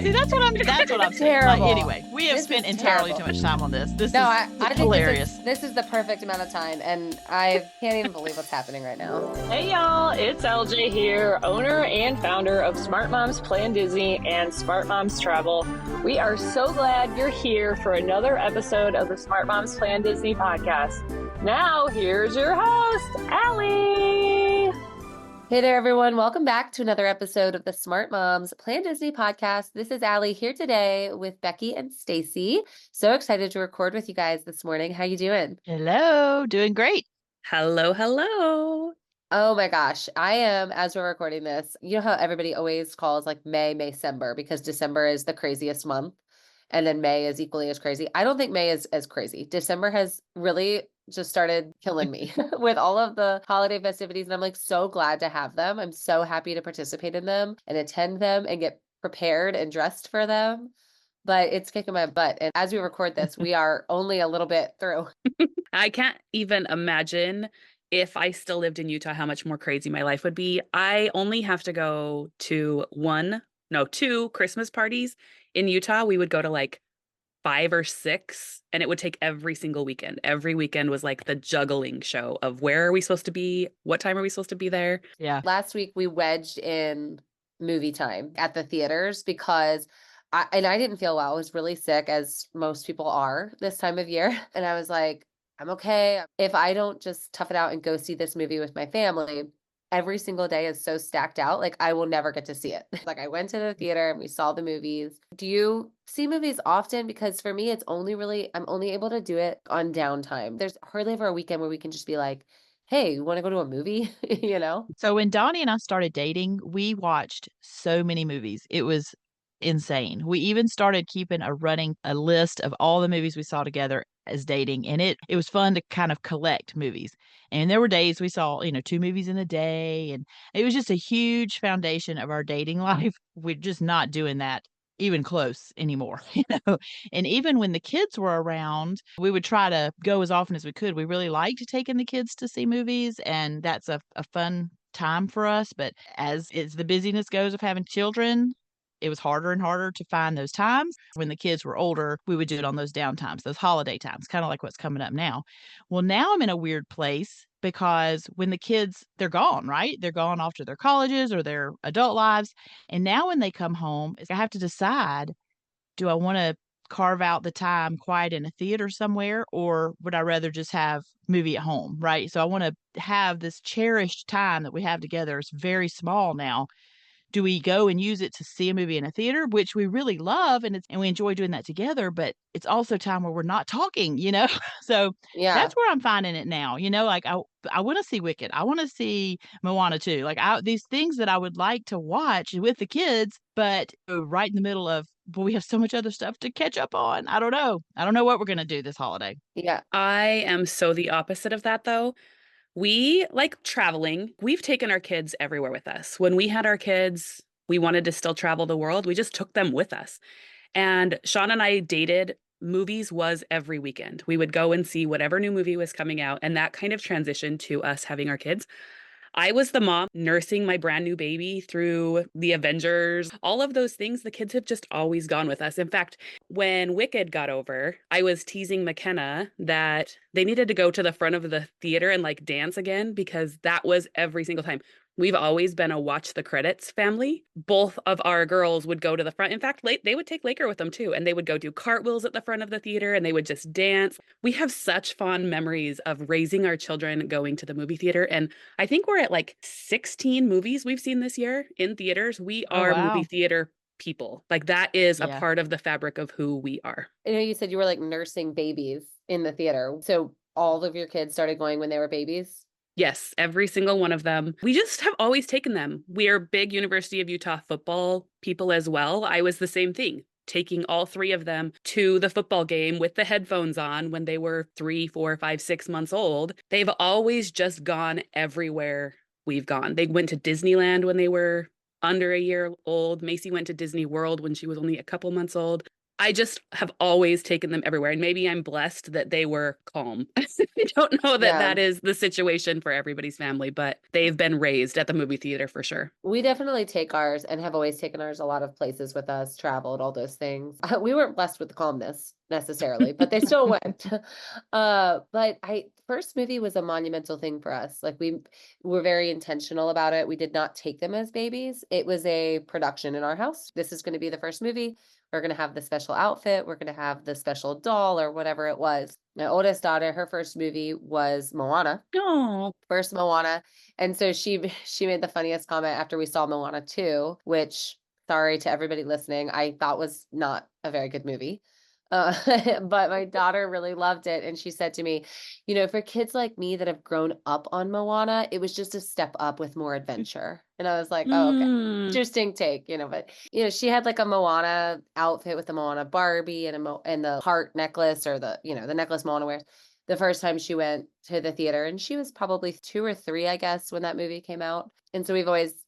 See, that's what I'm saying. Like, Terrible. anyway, we have This spent is entirely terrible. too much time on this. This No, is I think hilarious. this is the perfect amount of time, and I can't even believe what's happening right now. Hey y'all, it's LJ here, owner and founder of Smart Moms Plan Disney and Smart Moms Travel. We are so glad you're here for another episode of the Smart Moms Plan Disney podcast. Now, here's your host, Allie. Hey there, everyone. Welcome back to another episode of the Smart Moms Plan Disney podcast. This is Allie here today with Becki and Stacy. So excited to record with you guys this morning. How you doing? Hello, doing great. Hello, hello. Oh my gosh. I am, as we're recording this, you know how everybody always calls like May-December because December is the craziest month and then May is equally as crazy. I don't think May is as crazy. December has really just started killing me with all of the holiday festivities. And I'm like so glad to have them. I'm so happy to participate in them and attend them and get prepared and dressed for them. But it's kicking my butt. And as we record this, we are only a little bit through. I can't even imagine if I still lived in Utah, how much more crazy my life would be. I only have to go to two Christmas parties in Utah. We would go to like 5 or 6, and it would take every single weekend. Every weekend was like the juggling show of where are we supposed to be? What time are we supposed to be there? Yeah. Last week we wedged in movie time at the theaters because I didn't feel well. I was really sick, as most people are this time of year. And I was like, I'm okay. If I don't just tough it out and go see this movie with my family, every single day is so stacked out. Like I will never get to see it. Like I went to the theater and we saw the movies. Do you see movies often? Because for me, I'm only able to do it on downtime. There's hardly ever a weekend where we can just be like, hey, you want to go to a movie? You know? So when Donnie and I started dating, we watched so many movies. It was insane. We even started keeping a list of all the movies we saw together as dating, and it was fun to kind of collect movies. And there were days we saw 2 movies in a day, and it was just a huge foundation of our dating life. We're just not doing that even close anymore. And even when the kids were around, we would try to go as often as we could. We really liked taking the kids to see movies, and that's a fun time for us. But as the busyness goes of having children, it was harder and harder to find those times. When the kids were older, we would do it on those down times, those holiday times, kind of like what's coming up now. Well, now I'm in a weird place because when the kids, they're gone, right? They're gone off to their colleges or their adult lives. And now when they come home, I have to decide, do I want to carve out the time quiet in a theater somewhere, or would I rather just have movie at home, right? So I want to have this cherished time that we have together. It's very small now. Do we go and use it to see a movie in a theater, which we really love, and we enjoy doing that together, but it's also time where we're not talking, So Yeah. that's where I'm finding it now. Like I want to see Wicked. I want to see Moana too. Like these things that I would like to watch with the kids, but right in the middle of, but we have so much other stuff to catch up on. I don't know. I don't know what we're going to do this holiday. Yeah. I am so the opposite of that, though. We like traveling. We've taken our kids everywhere with us. When we had our kids, we wanted to still travel the world. We just took them with us. And Sean and I dated. Movies was every weekend. We would go and see whatever new movie was coming out. And that kind of transitioned to us having our kids. I was the mom nursing my brand new baby through the Avengers, all of those things. The kids have just always gone with us. In fact, when Wicked got over, I was teasing McKenna that they needed to go to the front of the theater and like dance again, because that was every single time. We've always been a watch the credits family. Both of our girls would go to the front. In fact, they would take Laker with them too, and they would go do cartwheels at the front of the theater and they would just dance. We have such fond memories of raising our children going to the movie theater. And I think we're at like 16 movies we've seen this year in theaters. We are wow. movie theater people. Like that is a Yeah. part of the fabric of who we are. I know you said you were like nursing babies in the theater. So all of your kids started going when they were babies? Yes, every single one of them. We just have always taken them. We are big University of Utah football people as well. I was the same thing, taking all 3 of them to the football game with the headphones on when they were 3, 4, 5, 6 months old. They've always just gone everywhere we've gone. They went to Disneyland when they were under a year old. Macy went to Disney World when she was only a couple months old. I just have always taken them everywhere. And maybe I'm blessed that they were calm. I don't know that Yeah. that is the situation for everybody's family, but they've been raised at the movie theater for sure. We definitely take ours and have always taken ours a lot of places with us, traveled, all those things. We weren't blessed with the calmness necessarily, but they still went. But first movie was a monumental thing for us. Like we were very intentional about it. We did not take them as babies. It was a production in our house. This is going to be the first movie. We're going to have the special outfit. We're going to have the special doll or whatever it was. My oldest daughter, her first movie was Moana. Oh, First Moana. And so she made the funniest comment after we saw Moana 2, which, sorry to everybody listening, I thought was not a very good movie. But my daughter really loved it. And she said to me, for kids like me that have grown up on Moana, it was just a step up with more adventure. And I was like, oh, okay. Interesting take, but she had like a Moana outfit with the Moana Barbie and and the heart necklace or the necklace Moana wears the first time she went to the theater, and she was probably 2 or 3, I guess, when that movie came out. And so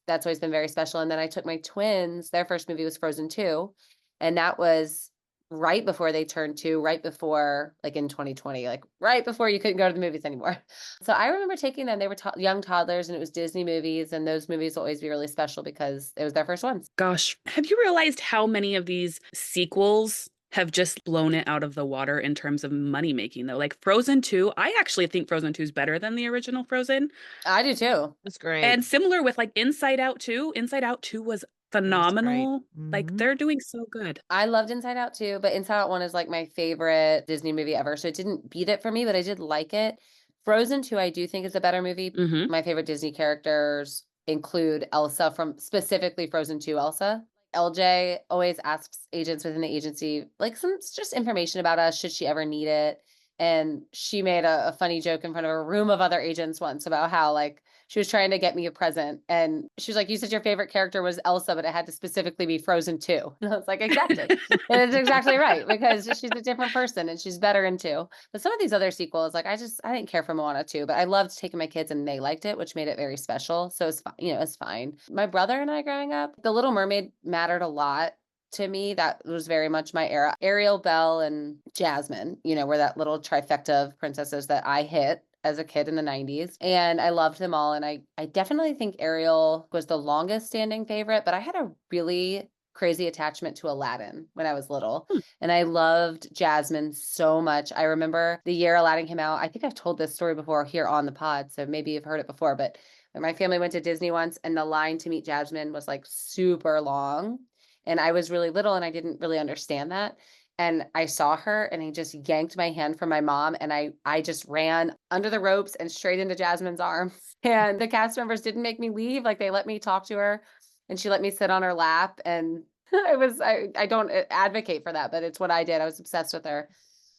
that's always been very special. And then I took my twins, their first movie was Frozen 2, and that was right before they turned 2, right before, like in 2020, like right before you couldn't go to the movies anymore. So I remember taking them. They were young toddlers, and it was Disney movies, and those movies will always be really special because it was their first ones. gosh. Have you realized how many of these sequels have just blown it out of the water in terms of money making, though? Like Frozen 2, I actually think Frozen 2 is better than the original Frozen. I do too. That's great. And similar with like Inside Out 2. Inside Out 2 was phenomenal. Like Mhm. they're doing so good. I loved Inside Out too, but Inside Out 1 is like my favorite Disney movie ever. So it didn't beat it for me, but I did like it. Frozen 2, I do think is a better movie. Mm-hmm. My favorite Disney characters include Elsa from specifically Frozen 2 Elsa. LJ always asks agents within the agency, like some just information about us, should she ever need it. And she made a funny joke in front of a room of other agents once about how like she was trying to get me a present. And she was like, you said your favorite character was Elsa, but it had to specifically be Frozen 2. And I was like, exactly. And it's exactly right, because she's a different person and she's better in 2. But some of these other sequels, like I didn't care for Moana 2, but I loved taking my kids and they liked it, which made it very special. So it's fine, it's fine. My brother and I growing up, The Little Mermaid mattered a lot to me. That was very much my era. Ariel, Belle, and Jasmine, were that little trifecta of princesses that I hit as a kid in the 90s. And I loved them all. And I definitely think Ariel was the longest standing favorite, but I had a really crazy attachment to Aladdin when I was little. And I loved Jasmine so much. I remember the year Aladdin came out. I think I've told this story before here on the pod, so maybe you've heard it before, but when my family went to Disney once and the line to meet Jasmine was like super long. And I was really little and I didn't really understand that. And I saw her and he just yanked my hand from my mom. And I just ran under the ropes and straight into Jasmine's arms. And the cast members didn't make me leave. Like they let me talk to her and she let me sit on her lap. And I don't advocate for that, but it's what I did. I was obsessed with her.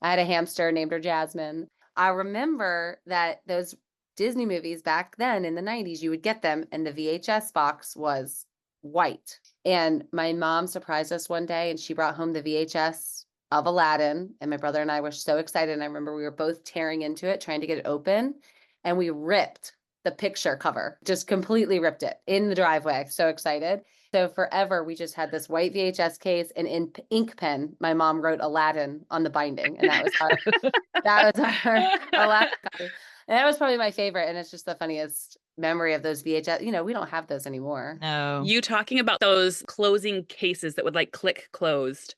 I had a hamster, named her Jasmine. I remember that those Disney movies back then in the 90s, you would get them and the VHS box was white. And my mom surprised us one day and she brought home the VHS of Aladdin. And my brother and I were so excited. And I remember we were both tearing into it, trying to get it open. And we ripped the picture cover, just completely ripped it in the driveway. So excited. So forever, we just had this white VHS case and in ink pen, my mom wrote Aladdin on the binding. And that was our Aladdin copy. And that was probably my favorite. And it's just the funniest memory of those VHS. We don't have those anymore. No. You talking about those closing cases that would like click closed,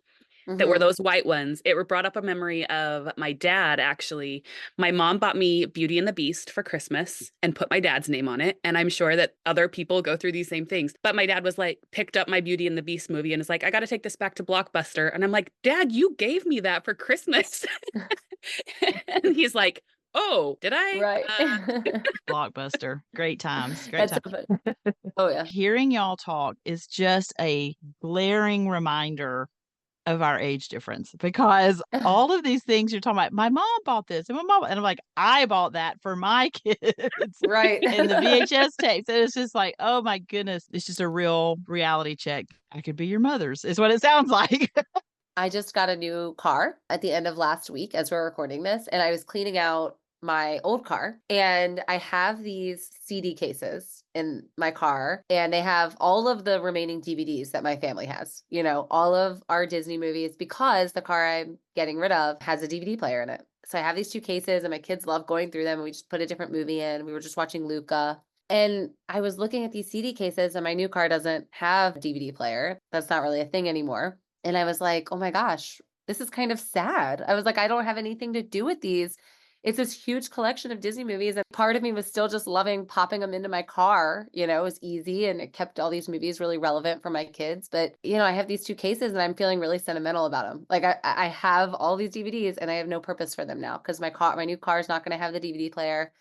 that were those white ones. It brought up a memory of my dad, actually. My mom bought me Beauty and the Beast for Christmas and put my dad's name on it. And I'm sure that other people go through these same things. But my dad was like, picked up my Beauty and the Beast movie and is like, I got to take this back to Blockbuster. And I'm like, Dad, you gave me that for Christmas. And he's like, oh, did I? Right. Blockbuster. Great times. Great That's times. so fun. Oh, yeah. Hearing y'all talk is just a glaring reminder of our age difference, because all of these things you're talking about, my mom bought this and my mom, and I'm like, I bought that for my kids. Right. And the VHS tapes. And it's just like, oh my goodness. It's just a real reality check. I could be your mother's, is what it sounds like. I just got a new car at the end of last week as we're recording this, and I was cleaning out my old car and I have these CD cases in my car, and they have all of the remaining DVDs that my family has, you know, all of our Disney movies, because the car I'm getting rid of has a DVD player in it. So I have these 2 cases, and my kids love going through them, and we just put a different movie in. We were just watching Luca. And I was looking at these CD cases, and my new car doesn't have a DVD player. That's not really a thing anymore. And I was like, oh my gosh, this is kind of sad. I was like, I don't have anything to do with these. It's this huge collection of Disney movies. And part of me was still just loving popping them into my car. You know, it was easy, and it kept all these movies really relevant for my kids. But, you know, I have these 2 cases, and I'm feeling really sentimental about them. Like I have all these DVDs, and I have no purpose for them now, because my new car is not going to have the DVD player.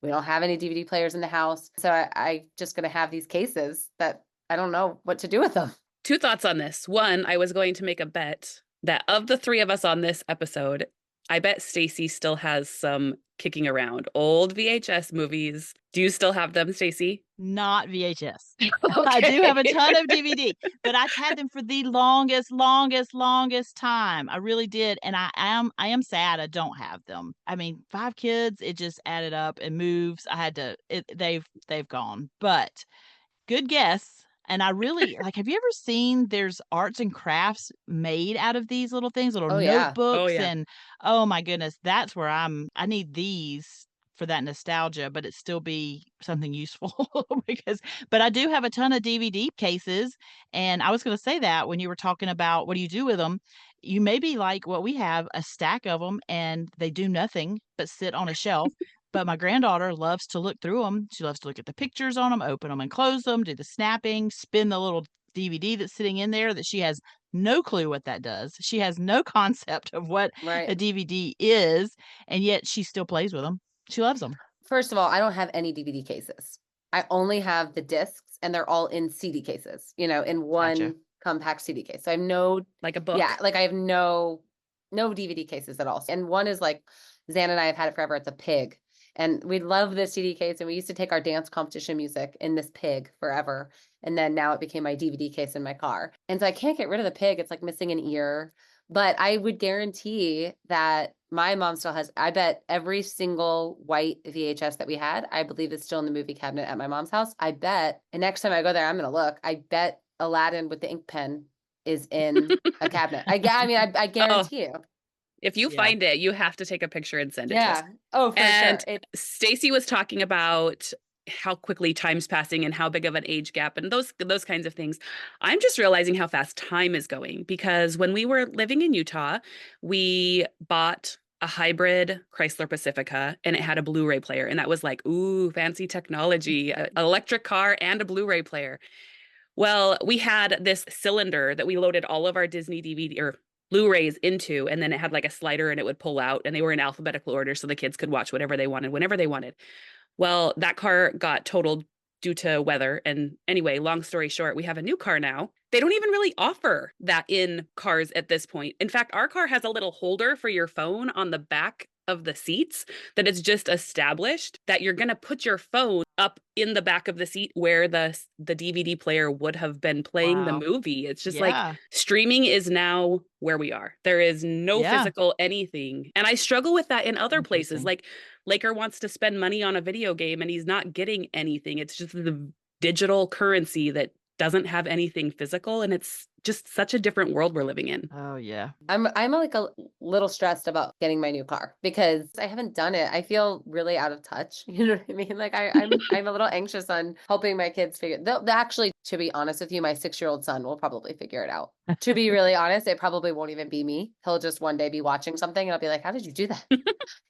We don't have any DVD players in the house. So I just going to have these cases that I don't know what to do with them. 2 thoughts on this. One, I was going to make a bet that of the 3 of us on this episode, I bet Stacy still has some kicking around old VHS movies. Do you still have them, Stacy? Not VHS. I do have a ton of DVD, but I've had them for the longest time. I really did. And I am sad I don't have them. I mean, 5 kids, it just added up and moves. I had to, they've gone, but good guess. And I really like, have you ever seen there's arts and crafts made out of these little things, little Oh, yeah. notebooks? Oh, yeah. And oh my goodness, that's where I need these for that nostalgia, but it still be something useful but I do have a ton of DVD cases. And I was going to say that when you were talking about what do you do with them, you may be like what we have, a stack of them, and they do nothing but sit on a shelf. But my granddaughter loves to look through them. She loves to look at the pictures on them, open them and close them, do the snapping, spin the little DVD that's sitting in there that she has no clue what that does. She has no concept of what Right. a DVD is, and yet she still plays with them. She loves them. First of all, I don't have any DVD cases. I only have the discs, and they're all in CD cases, you know, in one Gotcha. compact CD case. So I have no, Like a book. yeah, like I have no DVD cases at all. And one is like, Zan and I have had it forever. It's a pig. And we love this CD case. And we used to take our dance competition music in this pig forever. And then now it became my DVD case in my car. And so I can't get rid of the pig. It's like missing an ear. But I would guarantee that my mom still has, I bet every single white VHS that we had, I believe is still in the movie cabinet at my mom's house. I bet, and next time I go there, I'm going to look, I bet Aladdin with the ink pen is in a cabinet. I guarantee you. If you Yeah. find it, you have to take a picture and send it to us. Yeah. Oh, for And sure. Stacy was talking about how quickly time's passing and how big of an age gap and those kinds of things. I'm just realizing how fast time is going, because when we were living in Utah, we bought a hybrid Chrysler Pacifica, and it had a Blu-ray player, and that was like, ooh, fancy technology, an electric car and a Blu-ray player. Well, we had this cylinder that we loaded all of our Disney DVD or Blu-rays into, and then it had like a slider and it would pull out, and they were in alphabetical order so the kids could watch whatever they wanted whenever they wanted. Well, that car got totaled due to weather. And anyway, long story short, we have a new car now. They don't even really offer that in cars at this point. In fact, our car has a little holder for your phone on the back of the seats that is just established that you're going to put your phone up in the back of the seat where the DVD player would have been playing the Wow. movie. It's just Yeah. like streaming is now where we are. There is no Yeah. physical anything. And I struggle with that in other places. Interesting. Like Laker wants to spend money on a video game and he's not getting anything. It's just the digital currency that doesn't have anything physical. And it's just such a different world we're living in. Oh yeah. I'm like a little stressed about getting my new car because I haven't done it. I feel really out of touch. You know what I mean? Like I'm a little anxious on helping my kids figure. They'll actually, to be honest with you, my 6-year-old son will probably figure it out. To be really honest, it probably won't even be me. He'll just one day be watching something and I'll be like, "How did you do that?"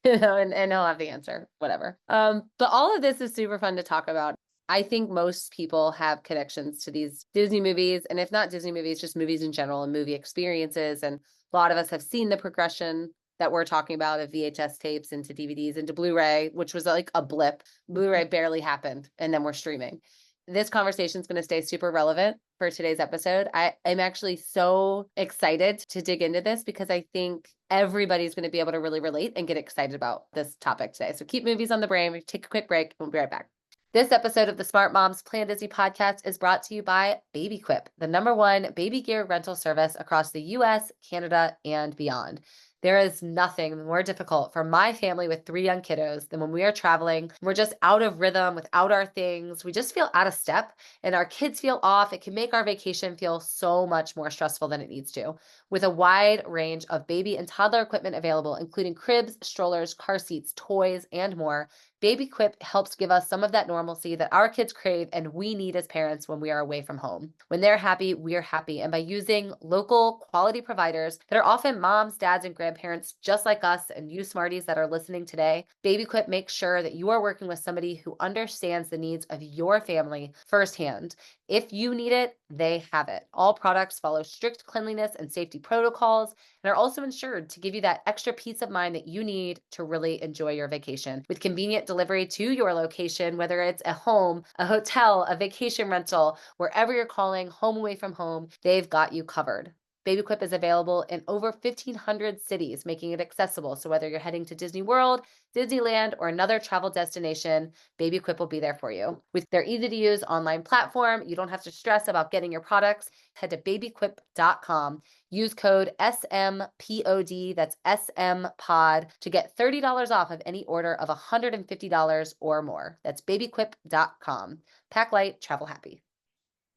You know, and he'll have the answer, whatever. But all of this is super fun to talk about. I think most people have connections to these Disney movies, and if not Disney movies, just movies in general and movie experiences. And a lot of us have seen the progression that we're talking about of VHS tapes into DVDs into Blu-ray, which was like a blip. Blu-ray barely happened, and then we're streaming. This conversation is going to stay super relevant for today's episode. I'm actually so excited to dig into this because I think everybody's going to be able to really relate and get excited about this topic today. So keep movies on the brain. We take a quick break and we'll be right back. This episode of the Smart Moms Plan Disney podcast is brought to you by BabyQuip, the #1 baby gear rental service across the US, Canada, and beyond. There is nothing more difficult for my family with 3 young kiddos than when we are traveling. We're just out of rhythm without our things. We just feel out of step and our kids feel off. It can make our vacation feel so much more stressful than it needs to. With a wide range of baby and toddler equipment available, including cribs, strollers, car seats, toys, and more, BabyQuip helps give us some of that normalcy that our kids crave and we need as parents when we are away from home. When they're happy, we're happy. And by using local quality providers that are often moms, dads, and grandparents just like us and you smarties that are listening today, BabyQuip makes sure that you are working with somebody who understands the needs of your family firsthand. If you need it, they have it. All products follow strict cleanliness and safety protocols and are also insured to give you that extra peace of mind that you need to really enjoy your vacation. With convenient delivery to your location, whether it's a home, a hotel, a vacation rental, wherever you're calling, home away from home, they've got you covered. BabyQuip is available in over 1,500 cities, making it accessible. So whether you're heading to Disney World, Disneyland, or another travel destination, BabyQuip will be there for you. With their easy-to-use online platform, you don't have to stress about getting your products. Head to babyquip.com. Use code SMPOD, that's SMPOD, to get $30 off of any order of $150 or more. That's babyquip.com. Pack light, travel happy.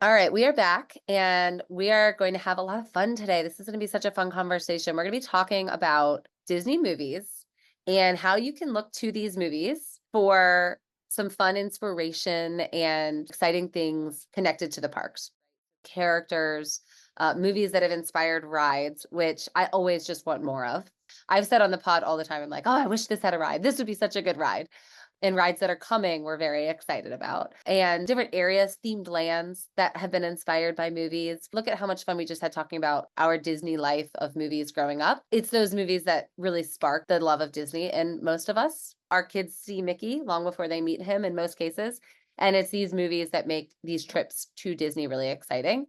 All right, we are back and we are going to have a lot of fun today. This is going to be such a fun conversation. We're going to be talking about Disney movies and how you can look to these movies for some fun inspiration and exciting things connected to the parks. Characters, movies that have inspired rides, which I always just want more of. I've said on the pod all the time, I'm like, oh, I wish this had a ride. This would be such a good ride. And rides that are coming, we're very excited about. And different areas, themed lands that have been inspired by movies. Look at how much fun we just had talking about our Disney life of movies growing up. It's those movies that really spark the love of Disney. And most of us, our kids see Mickey long before they meet him in most cases. And it's these movies that make these trips to Disney really exciting.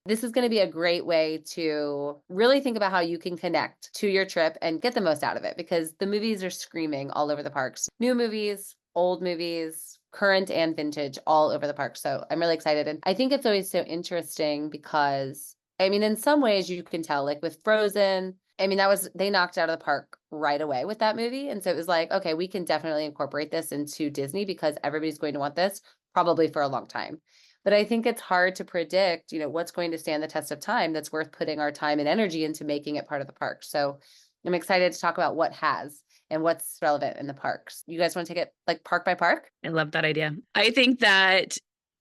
This is going to be a great way to really think about how you can connect to your trip and get the most out of it because the movies are screaming all over the parks. New movies, old movies, current and vintage, all over the park. So I'm really excited. And I think it's always so interesting because, I mean, in some ways you can tell, like with Frozen, I mean, they knocked it out of the park right away with that movie. And so it was like, okay, we can definitely incorporate this into Disney because everybody's going to want this probably for a long time. But I think it's hard to predict, what's going to stand the test of time that's worth putting our time and energy into making it part of the park. So I'm excited to talk about what has and what's relevant in the parks. You guys want to take it like park by park? I love that idea. I think that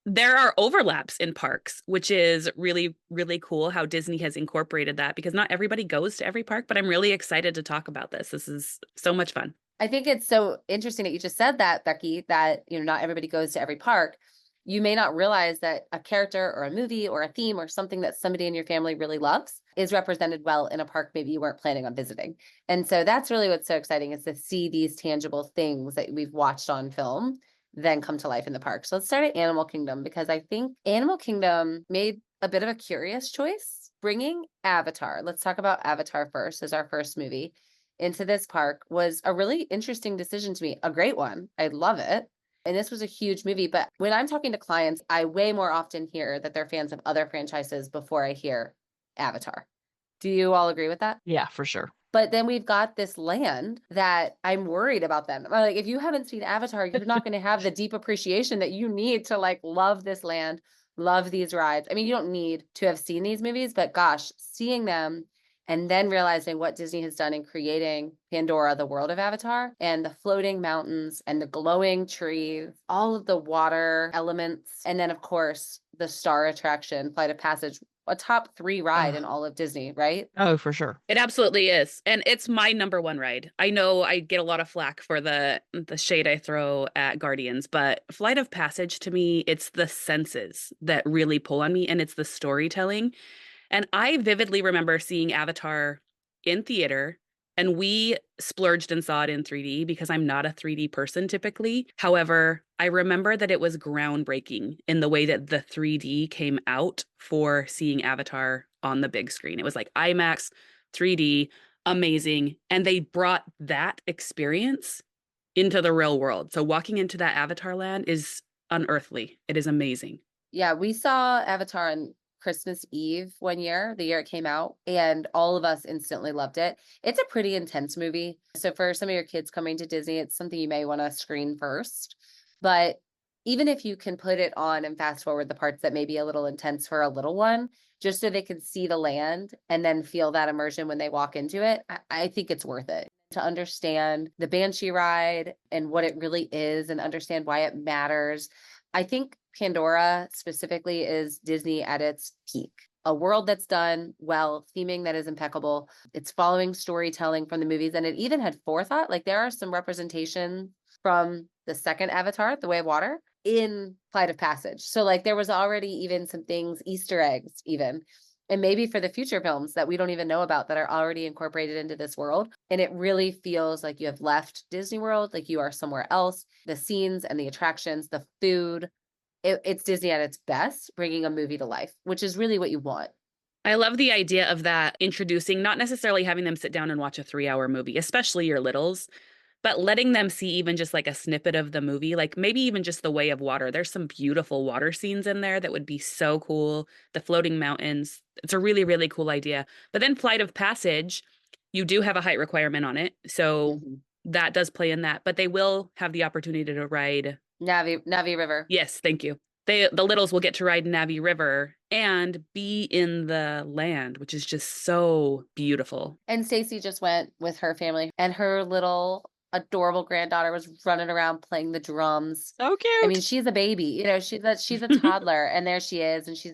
there are overlaps in parks, which is really, really cool how Disney has incorporated that because not everybody goes to every park, but I'm really excited to talk about this. This is so much fun. I think it's so interesting that you just said that, Becki, that, not everybody goes to every park. You may not realize that a character or a movie or a theme or something that somebody in your family really loves is represented well in a park maybe you weren't planning on visiting. And so that's really what's so exciting is to see these tangible things that we've watched on film then come to life in the park. So let's start at Animal Kingdom because I think Animal Kingdom made a bit of a curious choice, bringing Avatar. Let's talk about Avatar first as our first movie into this park was a really interesting decision to me, a great one. I love it. And this was a huge movie, but when I'm talking to clients, I way more often hear that they're fans of other franchises before I hear Avatar. Do you all agree with that? Yeah, for sure. But then we've got this land that I'm worried about them. I'm like, if you haven't seen Avatar, you're not going to have the deep appreciation that you need to like love this land, love these rides. I mean, you don't need to have seen these movies, but gosh, seeing them and then realizing what Disney has done in creating Pandora, the world of Avatar, and the floating mountains and the glowing trees, all of the water elements, and then, of course, the star attraction, Flight of Passage, a top 3 ride in all of Disney, right? Oh, for sure. It absolutely is. And it's my number 1 ride. I know I get a lot of flack for the shade I throw at Guardians, but Flight of Passage to me, it's the senses that really pull on me and it's the storytelling. And I vividly remember seeing Avatar in theater, and we splurged and saw it in 3D because I'm not a 3D person typically. However, I remember that it was groundbreaking in the way that the 3D came out for seeing Avatar on the big screen. It was like IMAX, 3D, amazing. And they brought that experience into the real world. So walking into that Avatar land is unearthly. It is amazing. Yeah, we saw Avatar in Christmas Eve one year, the year it came out, and all of us instantly loved it. It's a pretty intense movie. So for some of your kids coming to Disney, it's something you may want to screen first. But even if you can put it on and fast forward the parts that may be a little intense for a little one, just so they can see the land and then feel that immersion when they walk into it, I think it's worth it. To understand the Banshee ride and what it really is and understand why it matters. I think Pandora specifically is Disney at its peak. A world that's done well, theming that is impeccable. It's following storytelling from the movies, and it even had forethought. Like there are some representation from the second Avatar, The Way of Water, in Flight of Passage. So like there was already even some things, Easter eggs even, and maybe for the future films that we don't even know about that are already incorporated into this world. And it really feels like you have left Disney World, like you are somewhere else. The scenes and the attractions, the food, it's Disney at its best, bringing a movie to life, which is really what you want. I love the idea of that, introducing, not necessarily having them sit down and watch a 3-hour movie, especially your littles, but letting them see even just like a snippet of the movie, like maybe even just The Way of Water. There's some beautiful water scenes in there that would be so cool. The floating mountains. It's a really, really cool idea. But then Flight of Passage, you do have a height requirement on it. So that does play in that. But they will have the opportunity to ride Navi River. Yes, thank you. The littles will get to ride Navi River and be in the land, which is just so beautiful. And Stacy just went with her family, and her little adorable granddaughter was running around playing the drums. So cute. I mean, she's a baby, you know, she's a toddler, and there she is, and she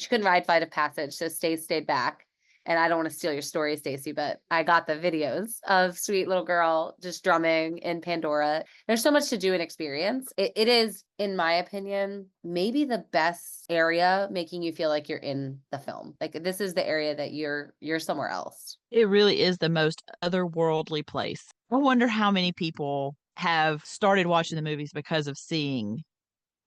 couldn't ride Flight of Passage, so Stacy stayed back. And I don't want to steal your story, Stacy, but I got the videos of sweet little girl just drumming in Pandora. There's so much to do and experience. It is, in my opinion, maybe the best area, making you feel like you're in the film. Like this is the area that you're somewhere else. It really is the most otherworldly place. I wonder how many people have started watching the movies because of seeing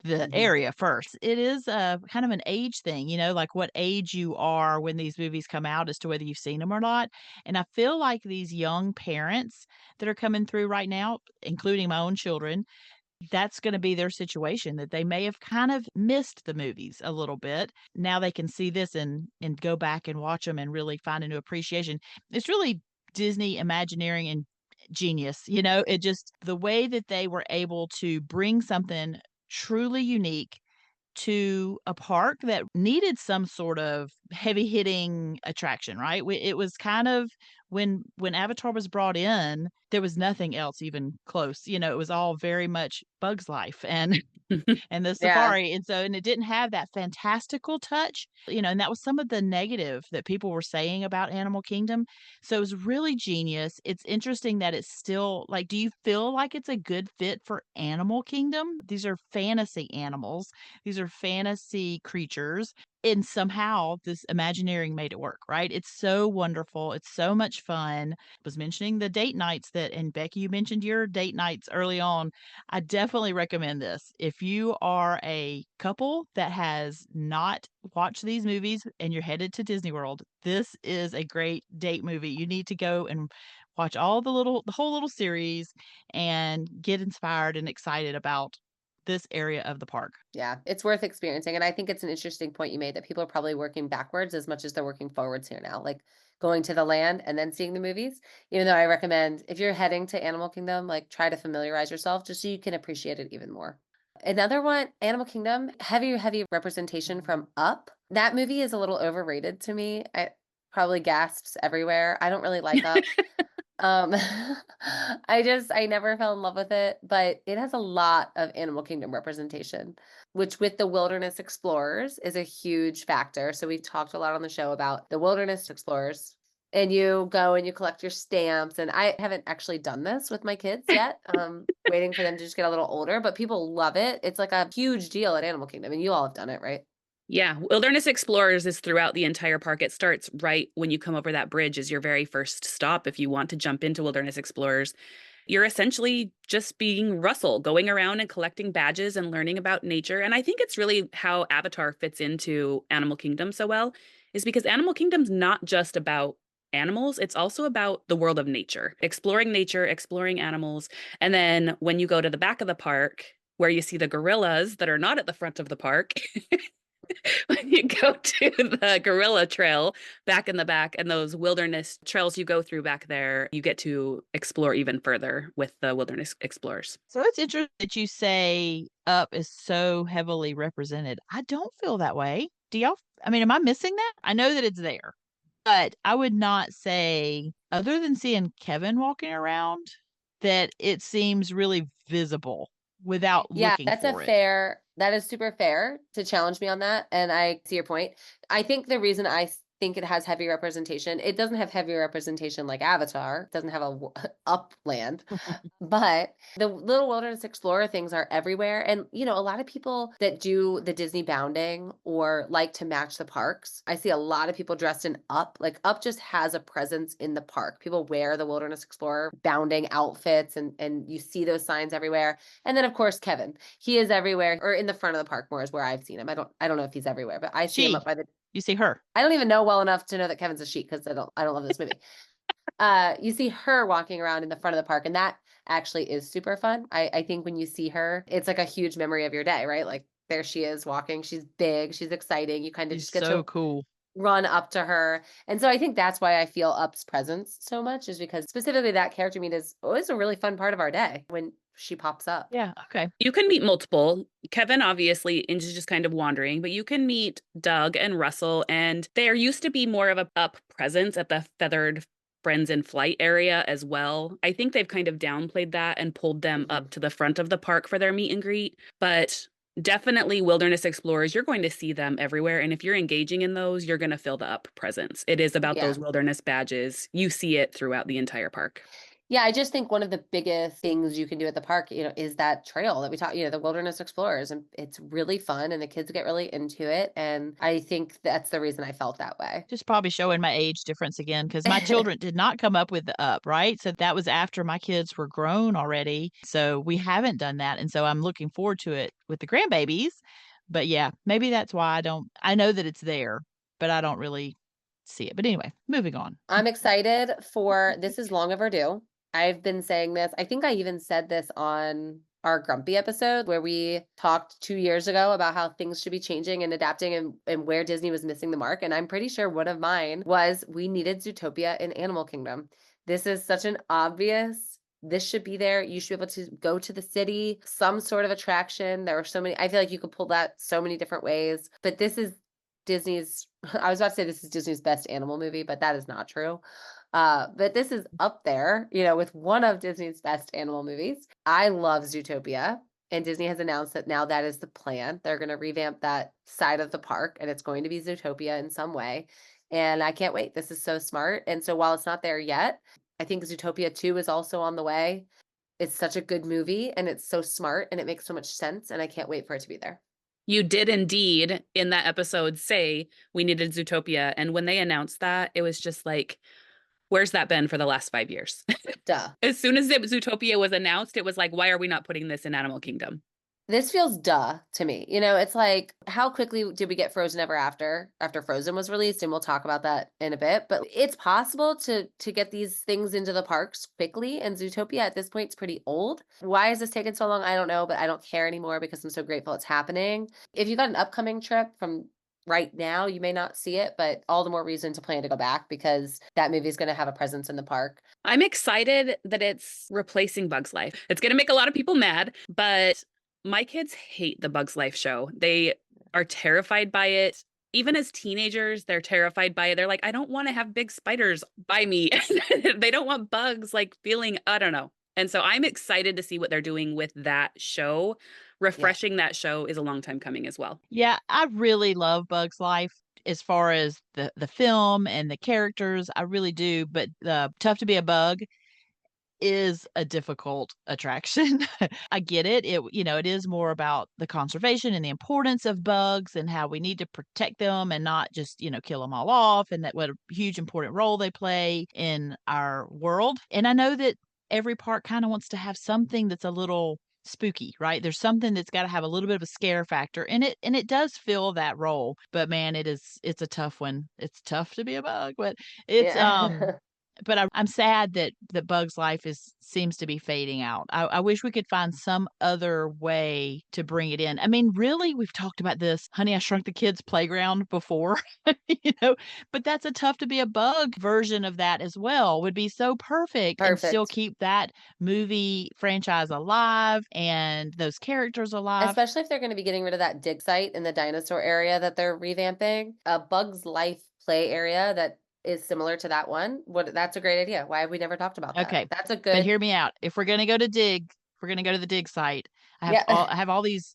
the area first. It is a kind of an age thing, you know, like what age you are when these movies come out as to whether you've seen them or not. And I feel like these young parents that are coming through right now, including my own children, that's going to be their situation, that they may have kind of missed the movies a little bit. Now they can see this and go back and watch them and really find a new appreciation. It's really Disney Imagineering and genius, you know, it just the way that they were able to bring something truly unique to a park that needed some sort of heavy hitting attraction, right? It was kind of when Avatar was brought in, there was nothing else even close. You know, it was all very much Bug's Life and and the safari. And it didn't have that fantastical touch, you know, and that was some of the negative that people were saying about Animal Kingdom. So it was really genius. It's interesting that it's still like, do you feel like it's a good fit for Animal Kingdom? These are fantasy animals, these are fantasy creatures. And somehow this Imagineering made it work, right? It's so wonderful. It's so much fun. I was mentioning the date nights and Becki, you mentioned your date nights early on. I definitely recommend this. If you are a couple that has not watched these movies and you're headed to Disney World, this is a great date movie. You need to go and watch the whole little series and get inspired and excited about this area of the park. Yeah, it's worth experiencing. And I think it's an interesting point you made that people are probably working backwards as much as they're working forwards here now, like going to the land and then seeing the movies. Even though I recommend if you're heading to Animal Kingdom, like try to familiarize yourself just so you can appreciate it even more. Another one, Animal Kingdom, heavy representation from Up. That movie is a little overrated to me. I probably gasps everywhere. I don't really like Up. Um, I never fell in love with it, but it has a lot of Animal Kingdom representation, which with the Wilderness Explorers is a huge factor. So we've talked a lot on the show about the Wilderness Explorers, and you go and you collect your stamps. And I haven't actually done this with my kids yet. Waiting for them to just get a little older, but people love it. It's like a huge deal at Animal Kingdom, and you all have done it, right? Yeah, Wilderness Explorers is throughout the entire park. It starts right when you come over that bridge is your very first stop. If you want to jump into Wilderness Explorers, you're essentially just being Russell, going around and collecting badges and learning about nature. And I think it's really how Avatar fits into Animal Kingdom so well, is because Animal Kingdom's not just about animals, it's also about the world of nature, exploring animals. And then when you go to the back of the park, where you see the gorillas that are not at the front of the park, when you go to the gorilla trail back in the back and those wilderness trails you go through back there, you get to explore even further with the wilderness explorers. So it's interesting that you say Up is so heavily represented. I don't feel that way. Do y'all? I mean, am I missing that? I know that it's there, but I would not say, other than seeing Kevin walking around, that it seems really visible without Yeah, looking for it. that is super fair to challenge me on that. And I see your point. I think the reason think it has heavy representation, it doesn't have heavy representation like Avatar, it doesn't have a upland, but the little wilderness explorer things are everywhere. And, you know, a lot of people that do the Disney bounding or like to match the parks, I see a lot of people dressed in Up. Like Up just has a presence in the park. People wear the wilderness explorer bounding outfits and you see those signs everywhere. And then of course, Kevin, he is everywhere or in the front of the park more is where I've seen him. I don't know if he's everywhere, but I see him up by the. You see her. I don't even know well enough to know that Kevin's a she because I don't love this movie. You see her walking around in the front of the park, and that actually is super fun. I think when you see her, it's like a huge memory of your day, right? Like there she is walking. She's big. She's exciting. You kind of She's just get so to cool. run up to her. And so I think that's why I feel Up's presence so much is because specifically that character meet is always a really fun part of our day when she pops up. Yeah. Okay. You can meet multiple. Kevin obviously is just kind of wandering, but you can meet Doug and Russell, and there used to be more of a Up presence at the Feathered Friends in Flight area as well. I think they've kind of downplayed that and pulled them up to the front of the park for their meet and greet, but definitely wilderness explorers, you're going to see them everywhere. And if you're engaging in those, you're going to feel the Up presence. It is about those wilderness badges. You see it throughout the entire park. Yeah, I just think one of the biggest things you can do at the park, you know, is that trail that we talked, you know, the wilderness explorers. And it's really fun and the kids get really into it. And I think that's the reason I felt that way. Just probably showing my age difference again because my children did not come up with the Up, right? So that was after my kids were grown already. So we haven't done that. And so I'm looking forward to it with the grandbabies. But yeah, maybe that's why I know that it's there, but I don't really see it. But anyway, moving on. I'm excited for this is long overdue. I've been saying this. I think I even said this on our Grumpy episode where we talked 2 years ago about how things should be changing and adapting and where Disney was missing the mark. And I'm pretty sure one of mine was we needed Zootopia in Animal Kingdom. This is such an obvious, this should be there. You should be able to go to the city, some sort of attraction. There are so many, I feel like you could pull that so many different ways, but this is Disney's, I was about to say this is Disney's best animal movie, but that is not true. But this is up there, you know, with one of Disney's best animal movies. I love Zootopia, and Disney has announced that now that is the plan. They're going to revamp that side of the park, and it's going to be Zootopia in some way. And I can't wait. This is so smart. And so while it's not there yet, I think Zootopia 2 is also on the way. It's such a good movie, and it's so smart, and it makes so much sense, and I can't wait for it to be there. You did indeed in that episode say we needed Zootopia. And when they announced that, it was just like, where's that been for the last 5 years? Duh. As soon as Zootopia was announced, it was like, why are we not putting this in Animal Kingdom? This feels duh to me. You know, it's like, how quickly did we get Frozen Ever After Frozen was released? And we'll talk about that in a bit. But it's possible to get these things into the parks quickly. And Zootopia at this point is pretty old. Why is this taking so long? I don't know, but I don't care anymore because I'm so grateful it's happening. If you got an upcoming trip from right now, you may not see it, but all the more reason to plan to go back because that movie is going to have a presence in the park. I'm excited that it's replacing Bug's Life. It's going to make a lot of people mad, but my kids hate the Bug's Life show. They are terrified by it. Even as teenagers, they're terrified by it. They're like, I don't want to have big spiders by me. They don't want bugs like feeling, I don't know. And so I'm excited to see what they're doing with that show. Refreshing that show is a long time coming as well. Yeah, I really love Bug's Life as far as the film and the characters. I really do. But Tough to Be a Bug is a difficult attraction. I get it. It is more about the conservation and the importance of bugs and how we need to protect them and not just, kill them all off, and that what a huge important role they play in our world. And I know that every park kind of wants to have something that's a little spooky, right? There's something that's got to have a little bit of a scare factor, and it does fill that role. But man, it's a tough one. It's tough to be a bug, but it's But I'm sad that Bug's Life seems to be fading out. I wish we could find some other way to bring it in. I mean, really, we've talked about this, Honey, I Shrunk the Kids playground before, but that's a Tough to Be a Bug version of that as well. Would be so perfect and still Perfect. keep that movie franchise alive and those characters alive. Especially if they're going to be getting rid of that dig site in the dinosaur area that they're revamping. A Bug's Life play area that is similar to that one. That's a great idea. Why have we never talked about that? Okay. That's a But good. hear me out. If we're gonna go to the dig site, I have all these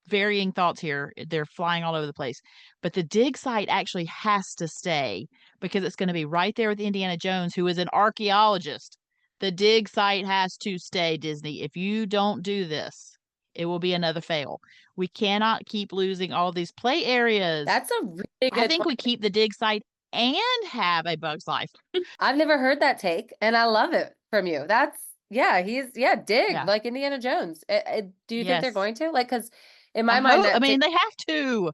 varying thoughts here. They're flying all over the place. But the dig site actually has to stay because it's going to be right there with Indiana Jones, who is an archaeologist. The dig site has to stay, Disney. If you don't do this, it will be another fail. We cannot keep losing all these play areas. That's a really good I think we keep the dig site and have a Bug's Life. I've never heard that take, and I love it from you. Dig Yeah. like Indiana Jones. Do you think they're Yes. going to? Like, because in my mind, I mean, they have to.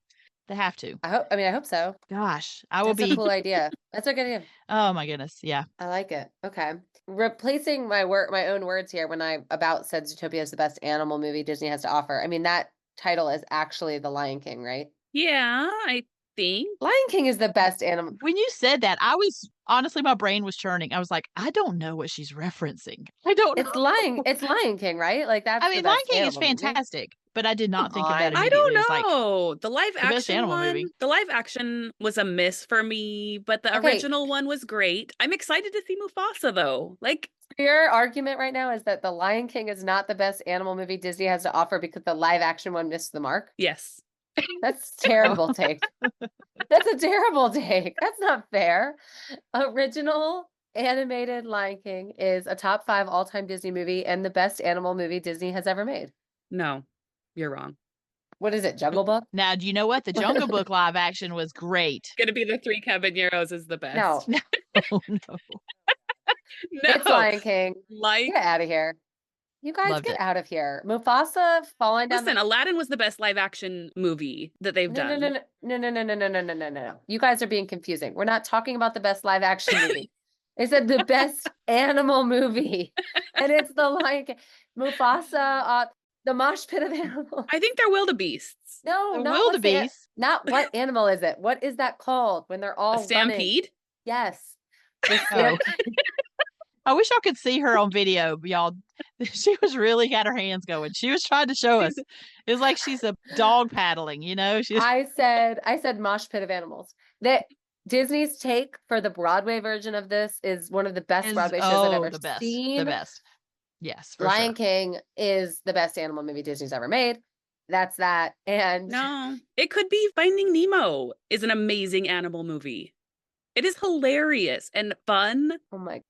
They have to. I hope so. Gosh, That's a cool idea. That's a good idea. Oh my goodness, yeah. I like it. Okay. Replacing my own words here when I said Zootopia is the best animal movie Disney has to offer. I mean, that title is actually The Lion King, right? Yeah, I think. Lion King is the best animal. When you said that, I was honestly, my brain was churning. I was like, I don't know what she's referencing. I don't It's know. It's Lion King, right? Like that's I mean, the Lion best King is animal movie. fantastic, but I did not Come think of that on. I immediately. don't It's like know. The live the best action animal one, movie. the live action was a miss for me, but the Okay. original one was great. I'm excited to see Mufasa though. Like, Your argument right now is that The Lion King is not the best animal movie Disney has to offer because the live action one missed the mark. yes. That's a terrible take. That's a terrible take. That's not fair. Original animated Lion King is a top 5 all-time Disney movie and the best animal movie Disney has ever made. No, you're wrong. What is it, Jungle Book? Now, do you know what? The Jungle Book live action was great. Gonna be the Three Caballeros is the best. No. Oh no. No. It's Lion King. Like, Get out of here. You guys Loved get it. out of here. Mufasa falling down. listen, Aladdin was the best live action movie that they've done. No. You guys are being confusing. We're not talking about the best live action movie. They said the best animal movie, and it's the Lion King. Mufasa, the mosh pit of animals. I think they're wildebeests. No, The not what's the wildebeest. not what animal is it? What is that called when they're all A stampede? running? Yes. The Oh. stampede. I wish y'all could see her on video, y'all. She was really got her hands going. She was trying to show us. It was like she's a dog paddling, you know? She's I said mosh pit of animals. That Disney's take for the Broadway version of this is one of the best Broadway shows I've ever the best. seen. The best. Yes, for Lion sure. King is the best animal movie Disney's ever made. That's that. And No, it could be Finding Nemo is an amazing animal movie. It is hilarious and fun. oh my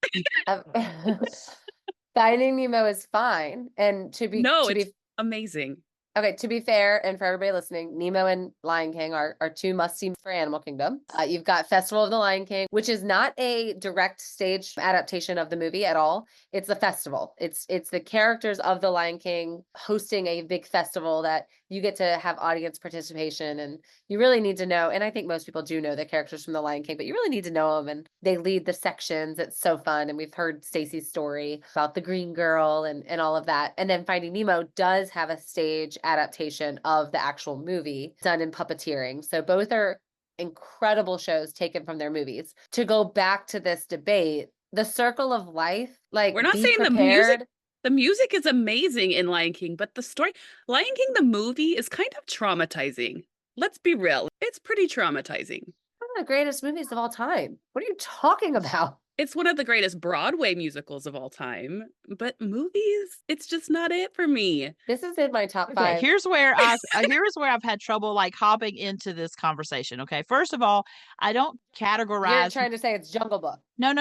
Finding Nemo is fine. And It's amazing. Okay, to be fair, and for everybody listening, Nemo and Lion King are two must-see for Animal Kingdom. You've got Festival of the Lion King, which is not a direct stage adaptation of the movie at all. It's a festival. It's the characters of the Lion King hosting a big festival that you get to have audience participation, and you really need to know, and I think most people do know the characters from the Lion King, but you really need to know them, and they lead the sections. It's so fun, and we've heard Stacy's story about the green girl and all of that. And then Finding Nemo does have a stage adaptation of the actual movie done in puppeteering. So both are incredible shows taken from their movies. To go back to this debate, the circle of life, like We're not be saying prepared. the music is amazing in Lion King, but the story, Lion King, the movie is kind of traumatizing. Let's be real. It's pretty traumatizing. One of the greatest movies of all time. What are you talking about? It's one of the greatest Broadway musicals of all time, but movies, it's just not it for me. This is in my top Okay, 5. here's where I've had trouble like hopping into this conversation. Okay, first of all, I don't You're categorize. trying to say it's Jungle Book. No.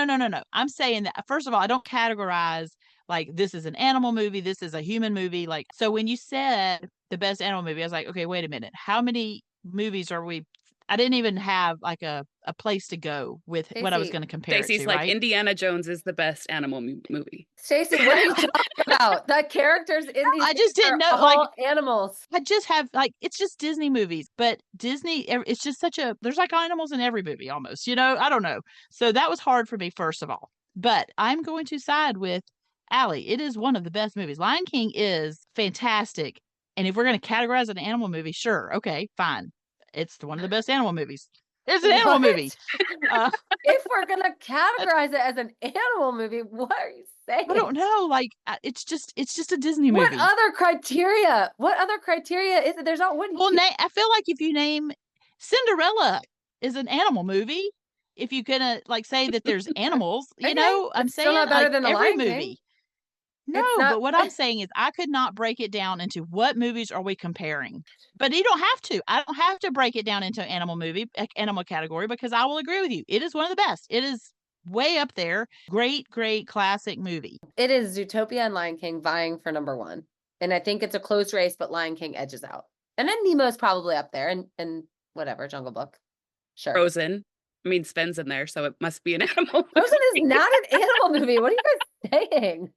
I'm saying that first of all, I don't categorize like this is an animal movie, this is a human movie. Like, so when you said the best animal movie, I was like, okay, wait a minute, how many movies are we? I didn't even have like a place to go with what I was Stacy. going to compare it Stacy's to, like, right? Indiana Jones is the best animal movie. Stacy, what are you talking about? The characters in these I just things didn't are know, like- all animals. I just have like it's just Disney movies, but Disney it's just there's like animals in every movie almost, you know? I don't know. So that was hard for me first of all. But I'm going to side with Allie. It is one of the best movies. Lion King is fantastic. And if we're going to categorize it an animal movie, sure. Okay, fine. It's one of the best animal movies. It's an animal movie. What? If we're gonna categorize it as an animal movie, what are you saying? I don't know. Like it's just a Disney What movie. other criteria? What other criteria is it? There's not one. Well, I feel like if you name Cinderella is an animal movie, if you gonna like say that there's animals, you Okay, know, I'm it's saying still not better like than The every Lion King. movie. No, It's not- but what I'm saying is I could not break it down into what movies are we comparing. But you don't have to. I don't have to break it down into animal category, because I will agree with you. It is one of the best. It is way up there. Great, great classic movie. It is Zootopia and Lion King vying for number one. And I think it's a close race, but Lion King edges out. And then Nemo's probably up there and whatever, Jungle Book. Sure. Frozen. I mean, Sven's in there, so it must be an animal. Frozen is not an animal movie. What are you guys saying?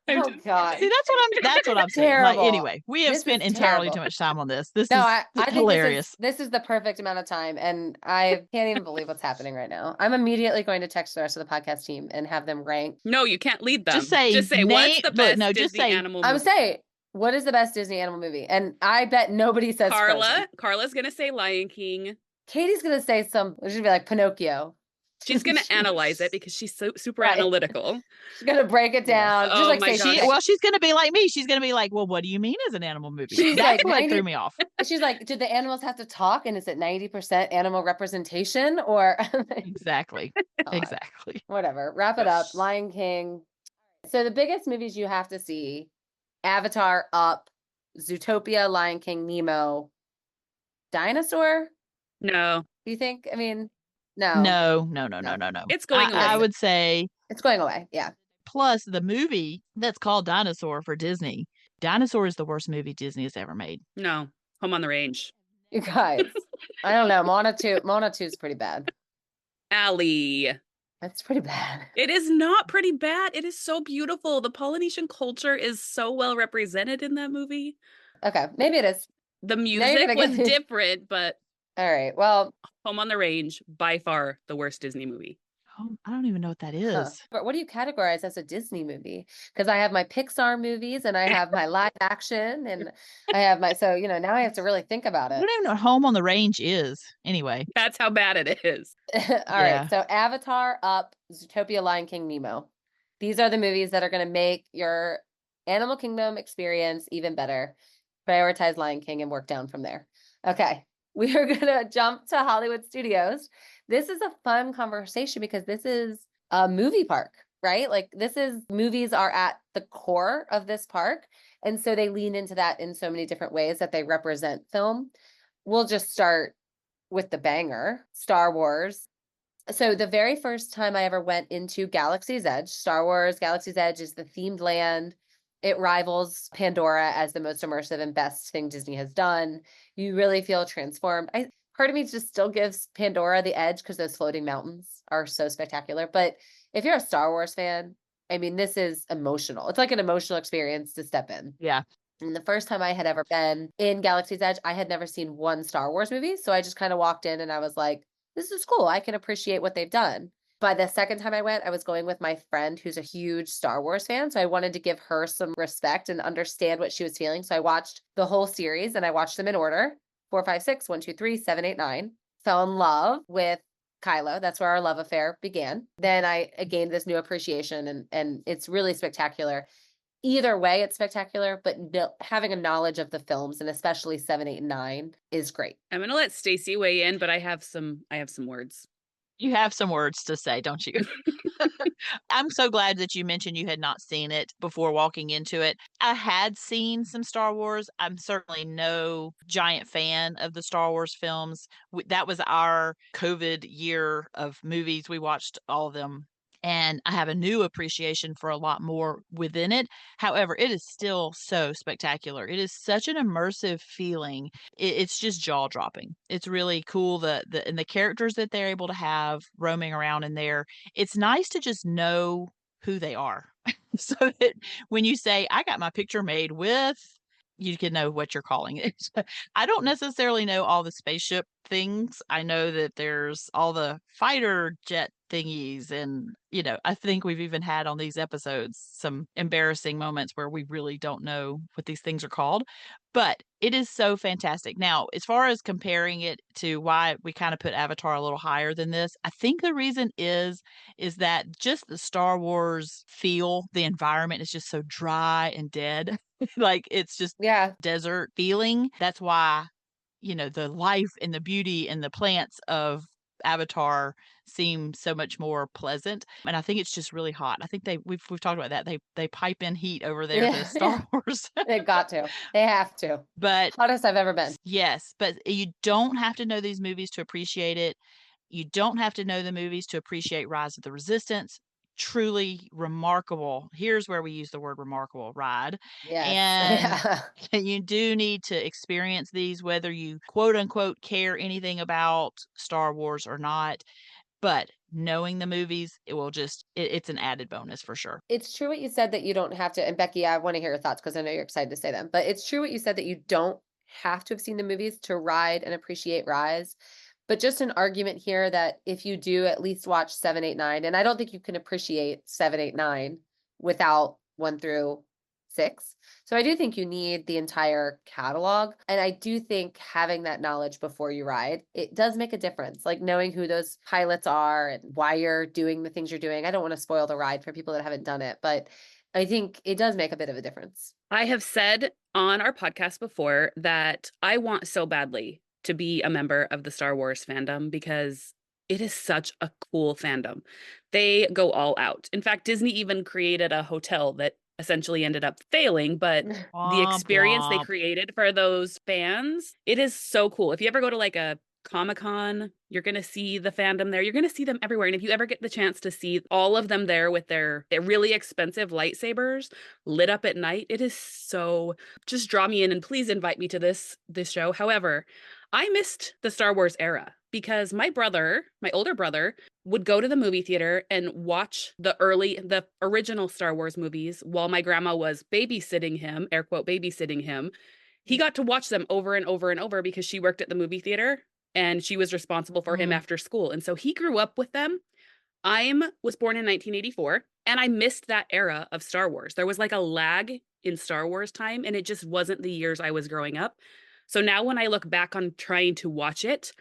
Oh God. See, that's what I'm saying. Like, Terrible. anyway, we have This spent is entirely terrible. too much time on this. This No, is I think hilarious. this is the perfect amount of time, and I can't even believe what's happening right now. I'm immediately going to text the rest of the podcast team and have them rank. No, you can't lead them. Just say what's the best just Disney say animal movie? I'm saying, what is the best Disney animal movie? And I bet nobody says Frozen. Carla's gonna say Lion King. Katie's gonna say she's gonna be like Pinocchio. She's gonna analyze it because she's so super Right. analytical. She's gonna break it down. Oh Just like my say, gosh. she's gonna be like me. She's gonna be like, well, what do you mean as an animal movie? She's That's like what 90 threw me off. she's like, did the animals have to talk? And is it 90% animal representation or Exactly. God. Exactly. Whatever. Wrap it up. Lion King. So the biggest movies you have to see: Avatar, Up, Zootopia, Lion King, Nemo, Dinosaur. No, Do you think? I mean, no. No. it's going away. I would say It's going away. Yeah. plus the movie that's called Dinosaur for Disney. Dinosaur is the worst movie Disney has ever made. No, Home on the Range. You guys. I don't know. Moana 2 is pretty bad. Allie. That's pretty bad. It is not pretty bad. It is so beautiful. The Polynesian culture is so well represented in that movie. Okay. Maybe it is. The you're music gonna was get- different, but All right. Well, Home on the Range, by far the worst Disney movie. Oh, I don't even know what that is. huh. But what do you categorize as a Disney movie? Because I have my Pixar movies and I have my live action and I have my, so, now I have to really think about I it. don't even know what Home on the Range is. Anyway, That's how bad it is. All Yeah. right. So Avatar, Up, Zootopia, Lion King, Nemo. These are the movies that are going to make your Animal Kingdom experience even better. Prioritize Lion King and work down from there. Okay. We are going to jump to Hollywood Studios. This is a fun conversation because this is a movie park, right? Like movies are at the core of this park. And so they lean into that in so many different ways that they represent film. We'll just start with the banger, Star Wars. So the very first time I ever went into Galaxy's Edge, Star Wars Galaxy's Edge is the themed land. It rivals Pandora as the most immersive and best thing Disney has done. You really feel transformed. Part of me just still gives Pandora the edge because those floating mountains are so spectacular. But if you're a Star Wars fan, I mean, this is emotional. It's like an emotional experience to step in. yeah. And the first time I had ever been in Galaxy's Edge, I had never seen one Star Wars movie. So I just kind of walked in and I was like, this is cool. I can appreciate what they've done. By the second time I went, I was going with my friend who's a huge Star Wars fan. So I wanted to give her some respect and understand what she was feeling. So I watched the whole series and I watched them in order: 4, 5, 6, 1, 2, 3, 7, 8, 9. Fell in love with Kylo. That's where our love affair began. Then I gained this new appreciation and it's really spectacular. Either way, it's spectacular, but having a knowledge of the films and especially 7, 8, and 9 is great. I'm gonna let Stacy weigh in, but I have some words. You have some words to say, don't you? I'm so glad that you mentioned you had not seen it before walking into it. I had seen some Star Wars. I'm certainly no giant fan of the Star Wars films. That was our COVID year of movies. We watched all of them. And I have a new appreciation for a lot more within it. However, it is still so spectacular. It is such an immersive feeling. It's just jaw dropping. It's really cool. And the characters that they're able to have roaming around in there. It's nice to just know who they are, so that when you say, "I got my picture made with," you can know what you're calling it. I don't necessarily know all the spaceship things. I know that there's all the fighter jet thingies. And, I think we've even had on these episodes some embarrassing moments where we really don't know what these things are called. But it is so fantastic. Now, as far as comparing it to why we kind of put Avatar a little higher than this, I think the reason is that just the Star Wars feel, the environment is just so dry and dead. Like it's just Yeah. desert feeling. That's why, the life and the beauty and the plants of Avatar seem so much more pleasant. And I think it's just really hot. I think we've talked about that. They pipe in heat over there to Yeah. Star Wars. They've got to. They have to. But Hottest I've ever been. yes, but you don't have to know these movies to appreciate it. You don't have to know the movies to appreciate Rise of the Resistance. Truly remarkable. Here's where we use the word remarkable ride. Yes. And Yeah. you do need to experience these, whether you quote unquote care anything about Star Wars or not. But knowing the movies, it's an added bonus for sure. It's true what you said that you don't have to, and Becki, I want to hear your thoughts because I know you're excited to say them, but it's true what you said that you don't have to have seen the movies to ride and appreciate Rise. But just an argument here that if you do at least watch 7, 8, 9, and I don't think you can appreciate 7, 8, 9 without 1 through 6. So I do think you need the entire catalog. And I do think having that knowledge before you ride, it does make a difference. Like knowing who those pilots are and why you're doing the things you're doing. I don't want to spoil the ride for people that haven't done it, but I think it does make a bit of a difference. I have said on our podcast before that I want so badly to be a member of the Star Wars fandom because it is such a cool fandom. They go all out. In fact, Disney even created a hotel that essentially ended up failing, but the Womp experience they womp. created for those fans, it is so cool. If you ever go to like a Comic-Con, you're going to see the fandom there. You're going to see them everywhere. And if you ever get the chance to see all of them there with their really expensive lightsabers lit up at night, it is so, just draw me in and please invite me to this show. However, I missed the Star Wars era because my older brother, would go to the movie theater and watch the original Star Wars movies while my grandma was babysitting him, air quote, babysitting him. He got to watch them over and over and over because she worked at the movie theater and she was responsible for him after school. And so he grew up with them. I was born in 1984 and I missed that era of Star Wars. There was like a lag in Star Wars time and it just wasn't the years I was growing up. So now when I look back on trying to watch it,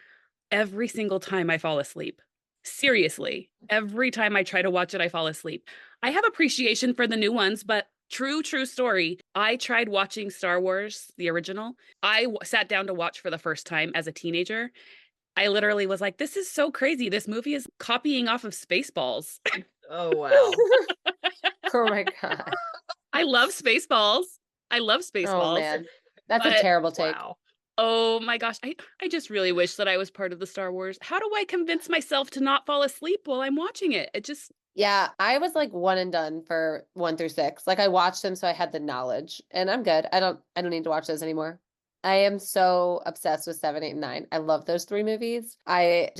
every single time I fall asleep. Seriously, every time I try to watch it, I fall asleep. I have appreciation for the new ones, but true story. I tried watching Star Wars, the original. I sat down to watch for the first time as a teenager. I literally was like, this is so crazy. This movie is copying off of Spaceballs. Oh, wow. Oh my God. I love Spaceballs. Oh man. That's a but- terrible take. Wow. Oh my gosh. I just really wish that I was part of the Star Wars. How do I convince myself to not fall asleep while I'm watching it? It just, Yeah, I was like 1 and done for 1 through 6. Like I watched them so I had the knowledge and I'm good. I don't need to watch those anymore. I am so obsessed with 7, 8, and 9. I love those 3 movies. I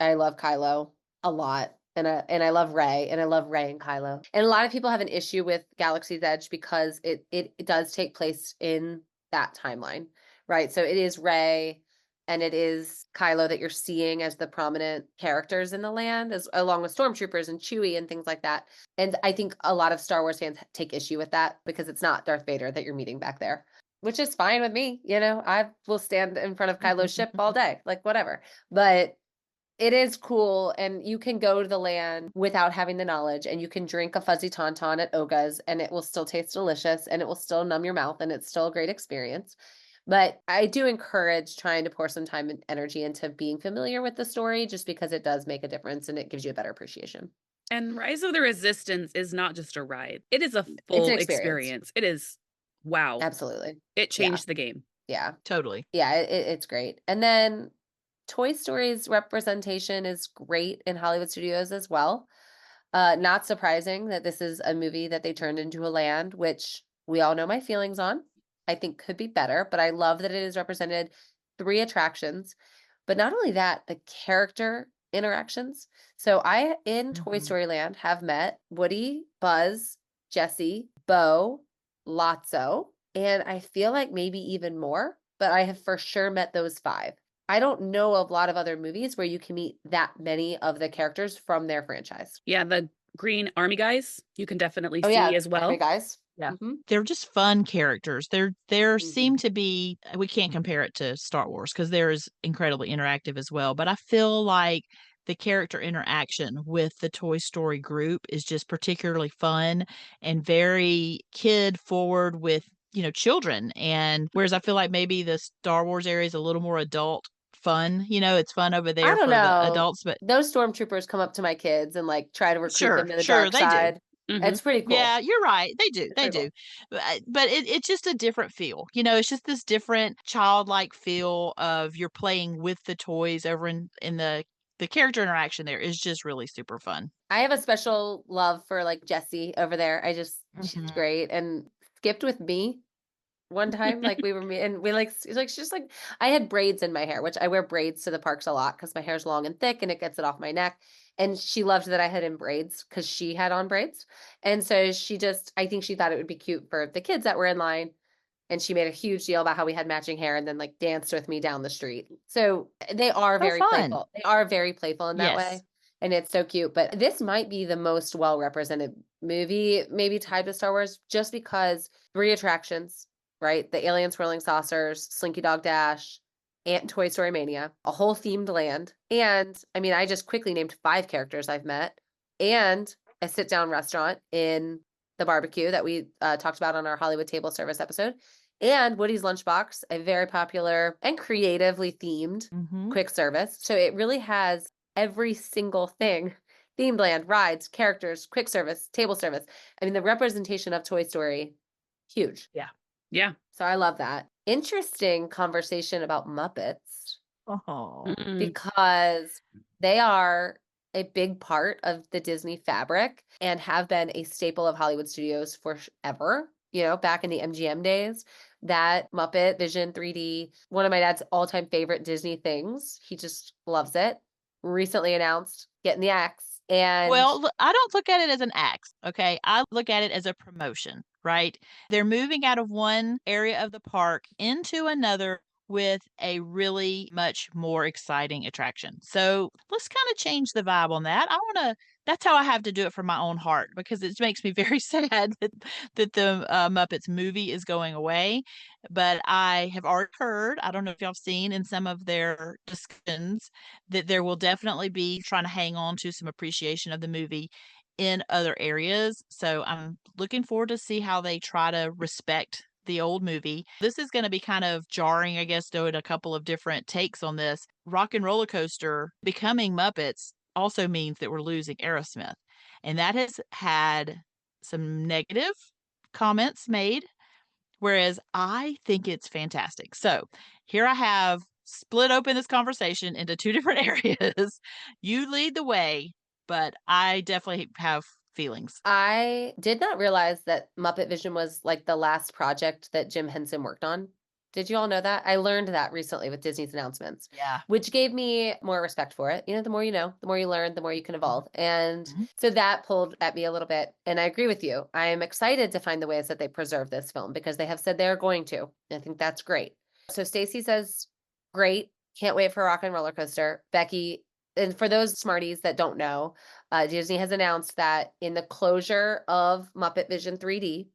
love Kylo a lot. And I love Rey, and I love Rey and Kylo. And a lot of people have an issue with Galaxy's Edge because it does take place in that timeline, right? So it is Rey and it is Kylo that you're seeing as the prominent characters in the land, along with stormtroopers and Chewie and things like that. And I think a lot of Star Wars fans take issue with that because it's not Darth Vader that you're meeting back there, which is fine with me. I will stand in front of Kylo's ship all day, like whatever. But it is cool, and you can go to the land without having the knowledge, and you can drink a fuzzy tauntaun at Oga's, and it will still taste delicious, and it will still numb your mouth, and it's still a great experience. But I do encourage trying to pour some time and energy into being familiar with the story, just because it does make a difference, and it gives you a better appreciation. and Rise of the Resistance is not just a ride. It is a full experience. It is, wow. Absolutely. It changed the game. Yeah. Totally. Yeah, it's great. And then Toy Story's representation is great in Hollywood studios as well. Not surprising that this is a movie that they turned into a land, which we all know my feelings on. I think could be better, but I love that it is represented 3 attractions. But not only that, the character interactions. So I, in Toy Story Land, have met Woody, Buzz, Jessie, Bo, Lotso, and I feel like maybe even more, but I have for sure met those 5. I don't know of a lot of other movies where you can meet that many of the characters from their franchise. Yeah, the Green Army guys, you can definitely Oh see yeah, as well. Army guys. Yeah. Mhm. They're just fun characters. There seem Mhm. to be, we can't compare it to Star Wars because there is incredibly interactive as well, but I feel like the character interaction with the Toy Story group is just particularly fun and very kid forward with, children. And whereas I feel like maybe the Star Wars area is a little more adult fun, it's fun over I there don't for the know. adults, but Those stormtroopers come up to my kids and like try to recruit them sure, to the sure, dark they do. side. Mhm. It's pretty cool. Yeah, you're right. They do. It's They pretty do. cool. But it's just a different feel. It's just this different childlike feel of you're playing with the toys over in the character interaction there is just really super fun. I have a special love for like Jessie over there. She's Mhm. great and skipped with me one time. Like we were and we like she's just like I had braids in my hair, which I wear braids to the parks a lot because my hair's long and thick and it gets it off my neck. And she loved that I had in braids because she had on braids. And so I think she thought it would be cute for the kids that were in line. And she made a huge deal about how we had matching hair and then like danced with me down the street. So they are So very fun. playful. They are very playful in that way. Yes. And it's so cute. But this might be the most well represented movie, maybe tied with Star Wars, just because 3 attractions, right? The alien swirling saucers, Slinky Dog Dash, and Toy Story Mania, a whole themed land. And I mean, I just quickly named 5 characters I've met, and a sit down restaurant in the barbecue that we talked about on our Hollywood table service episode, and Woody's Lunchbox, a very popular and creatively themed Mhm. quick service. So it really has every single thing: themed land, rides, characters, quick service, table service. I mean, the representation of Toy Story, huge. Yeah. Yeah. So I love that. Interesting conversation about Muppets Oh. because they are a big part of the Disney fabric and have been a staple of Hollywood studios forever. Back in the MGM days, that Muppet Vision 3D, one of my dad's all-time favorite Disney things. He just loves it. Recently announced getting the axe. And Well, I don't look at it as an axe, okay? I look at it as a promotion, right? They're moving out of one area of the park into another with a really much more exciting attraction. So let's kind of change the vibe on that. That's how I have to do it for my own heart because it makes me very sad that the Muppets movie is going away. But I have already heard, I don't know if y'all have seen in some of their discussions, that there will definitely be trying to hang on to some appreciation of the movie in other areas. So I'm looking forward to see how they try to respect the old movie. This is going to be kind of jarring, I guess, doing a couple of different takes on this. Rock and Roller Coaster becoming Muppets also means that we're losing Aerosmith. And that has had some negative comments made, whereas I think it's fantastic. So here I have split open this conversation into 2 different areas. You lead the way, but I definitely have feelings. I did not realize that Muppet Vision was like the last project that Jim Henson worked on. Did you all know that? I learned that recently with Disney's announcements, Yeah. which gave me more respect for it. The more you know, the more you learn, the more you can evolve. And Mhm. so that pulled at me a little bit. And I agree with you. I am excited to find the ways that they preserve this film because they have said they're going to. I think that's great. So Stacy says, great. Can't wait for Rock and Roller Coaster. Becki, and for those smarties that don't know, Disney has announced that in the closure of Muppet Vision 3D,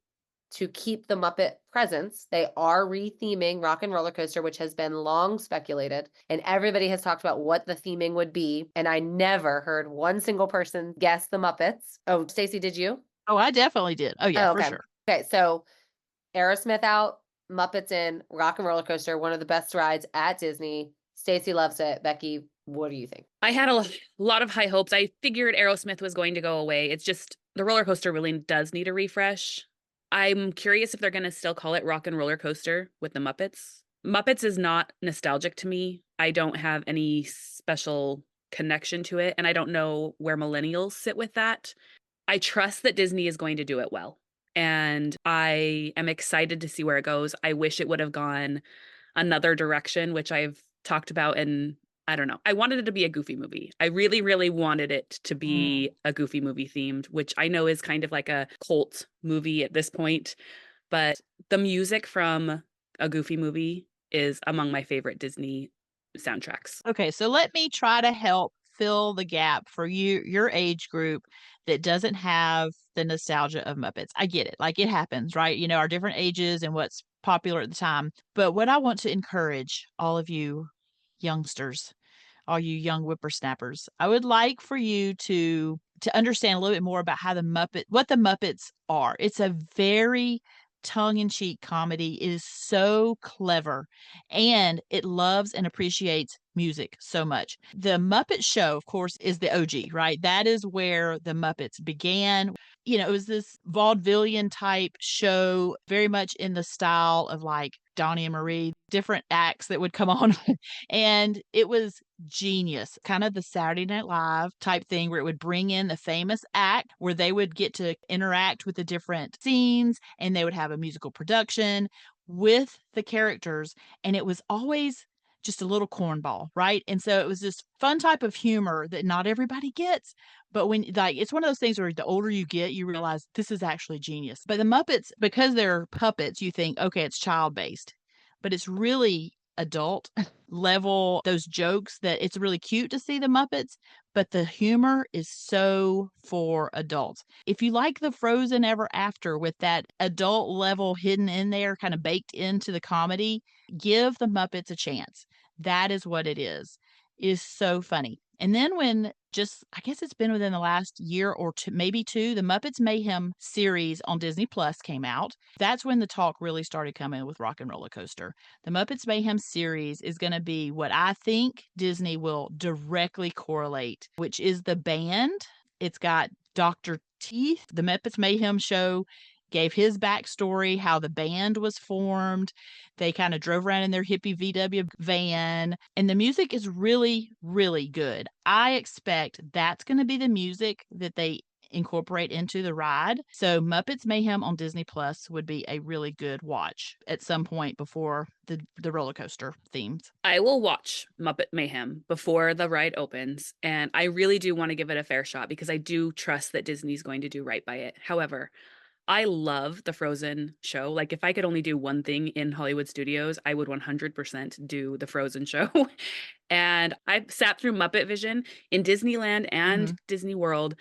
to keep the Muppet presence, they are retheming Rock and Roller Coaster, which has been long speculated. And everybody has talked about what the theming would be. And I never heard one single person guess the Muppets. Oh, Stacy, did you? Oh, I definitely did. Oh, yeah, Oh, for okay. sure. Okay, so Aerosmith out, Muppets in, Rock and Roller Coaster, one of the best rides at Disney. Stacy loves it. Becki, what do you think? I had a lot of high hopes. I figured Aerosmith was going to go away. It's just the roller coaster really does need a refresh. I'm curious if they're going to still call it Rock and Roller Coaster with the Muppets. Muppets is not nostalgic to me. I don't have any special connection to it, and I don't know where millennials sit with that. I trust that Disney is going to do it well, and I am excited to see where it goes. I wish it would have gone another direction, which I've talked about, and I don't know. I wanted it to be a Goofy movie. I really, really wanted it to be a Goofy movie themed, which I know is kind of like a cult movie at this point. But the music from a Goofy movie is among my favorite Disney soundtracks. Okay, so let me try to help fill the gap for your age group that doesn't have the nostalgia of Muppets. I get it. Like, it happens, right? You know, our different ages and what's popular at the time. But what I want to encourage all of you youngsters, all you young whippersnappers, I would like for you to understand a little bit more about what the Muppets are. It's a very tongue-in-cheek comedy. It is so clever, and it loves and appreciates music so much. The Muppet Show, of course, is the OG, right? That is where the Muppets began. You know, it was this vaudevillian type show, very much in the style of like Donnie and Marie, different acts that would come on. And it was genius, kind of the Saturday Night Live type thing where it would bring in the famous act where they would get to interact with the different scenes and they would have a musical production with the characters. And it was always just a little cornball, right? And so it was this fun type of humor that not everybody gets. But when, like, it's one of those things where the older you get, you realize this is actually genius. But the Muppets, because they're puppets, you think, okay, it's child based, but it's really adult level, those jokes that it's really cute to see the Muppets, but the humor is so for adults. If you like the Frozen Ever After with that adult level hidden in there, kind of baked into the comedy, give the Muppets a chance. That is what it is. It is so funny. And then when I guess it's been within the last year or two, maybe two, the Muppets Mayhem series on Disney Plus came out. That's when the talk really started coming with Rock and Roller Coaster. The Muppets Mayhem series is going to be what I think Disney will directly correlate, which is the band. It's got Dr. Teeth. The Muppets Mayhem show gave his backstory, how the band was formed. They kind of drove around in their hippie VW van, and the music is really, really good. I expect that's going to be the music that they incorporate into the ride. So Muppets Mayhem on Disney Plus would be a really good watch at some point before the roller coaster themes. I will watch Muppet Mayhem before the ride opens, and I really do want to give it a fair shot because I do trust that Disney's going to do right by it. However, I love the Frozen show. Like, if I could only do one thing in Hollywood studios, I would 100% do the Frozen show. And I've sat through Muppet Vision in Disneyland and Disney World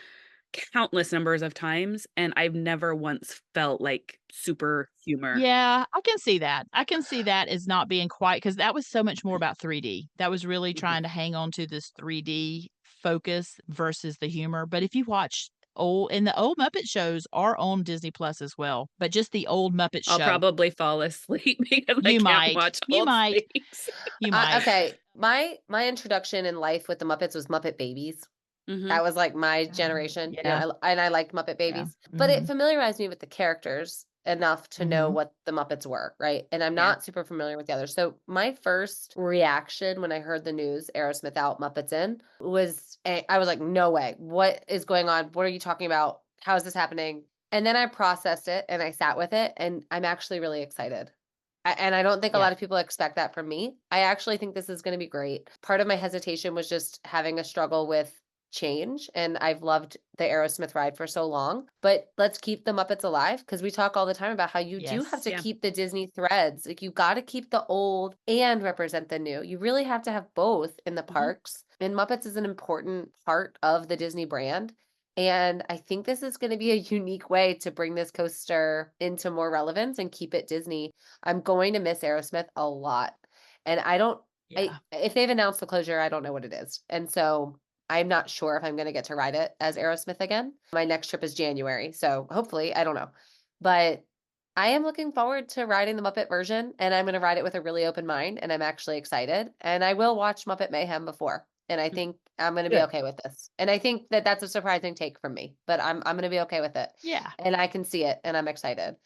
countless numbers of times, and I've never once felt like super humor. Yeah, I can see that. I can see that as not being quite, because that was so much more about 3D. That was really trying to hang on to this 3D focus versus the humor. But if you watch the old Muppet shows are on Disney Plus as well, but just the old Muppet I'll show. probably fall asleep because I You can't might. watch You old might. things. You might. Okay, my introduction in life with the Muppets was Muppet Babies. That was like my generation. Yeah. And I liked Muppet Babies. But it familiarized me with the characters enough to know what the Muppets were, right? And I'm not super familiar with the others. So my first reaction when I heard the news, Aerosmith out, Muppets in, I was like, no way. What is going on? What are you talking about? How is this happening? And then I processed it and I sat with it, and I'm actually really excited. And I don't think a lot of people expect that from me. I actually think this is going to be great. Part of my hesitation was just having a struggle with change, and I've loved the Aerosmith ride for so long, but let's keep the Muppets alive, because we talk all the time about how you do have to keep the Disney threads. Like, you got to keep the old and represent the new. You really have to have both in the parks, and Muppets is an important part of the Disney brand. And I think this is going to be a unique way to bring this coaster into more relevance and keep it Disney. I'm going to miss Aerosmith a lot. And if they've announced the closure, I don't know what it is. And so I'm not sure if I'm going to get to ride it as Aerosmith again. My next trip is January, so hopefully, I don't know. But I am looking forward to riding the Muppet version, and I'm going to ride it with a really open mind, and I'm actually excited. And I will watch Muppet Mayhem before, and I think I'm going to be okay with this. And I think that that's a surprising take from me, but I'm going to be okay with it. Yeah. And I can see it, and I'm excited.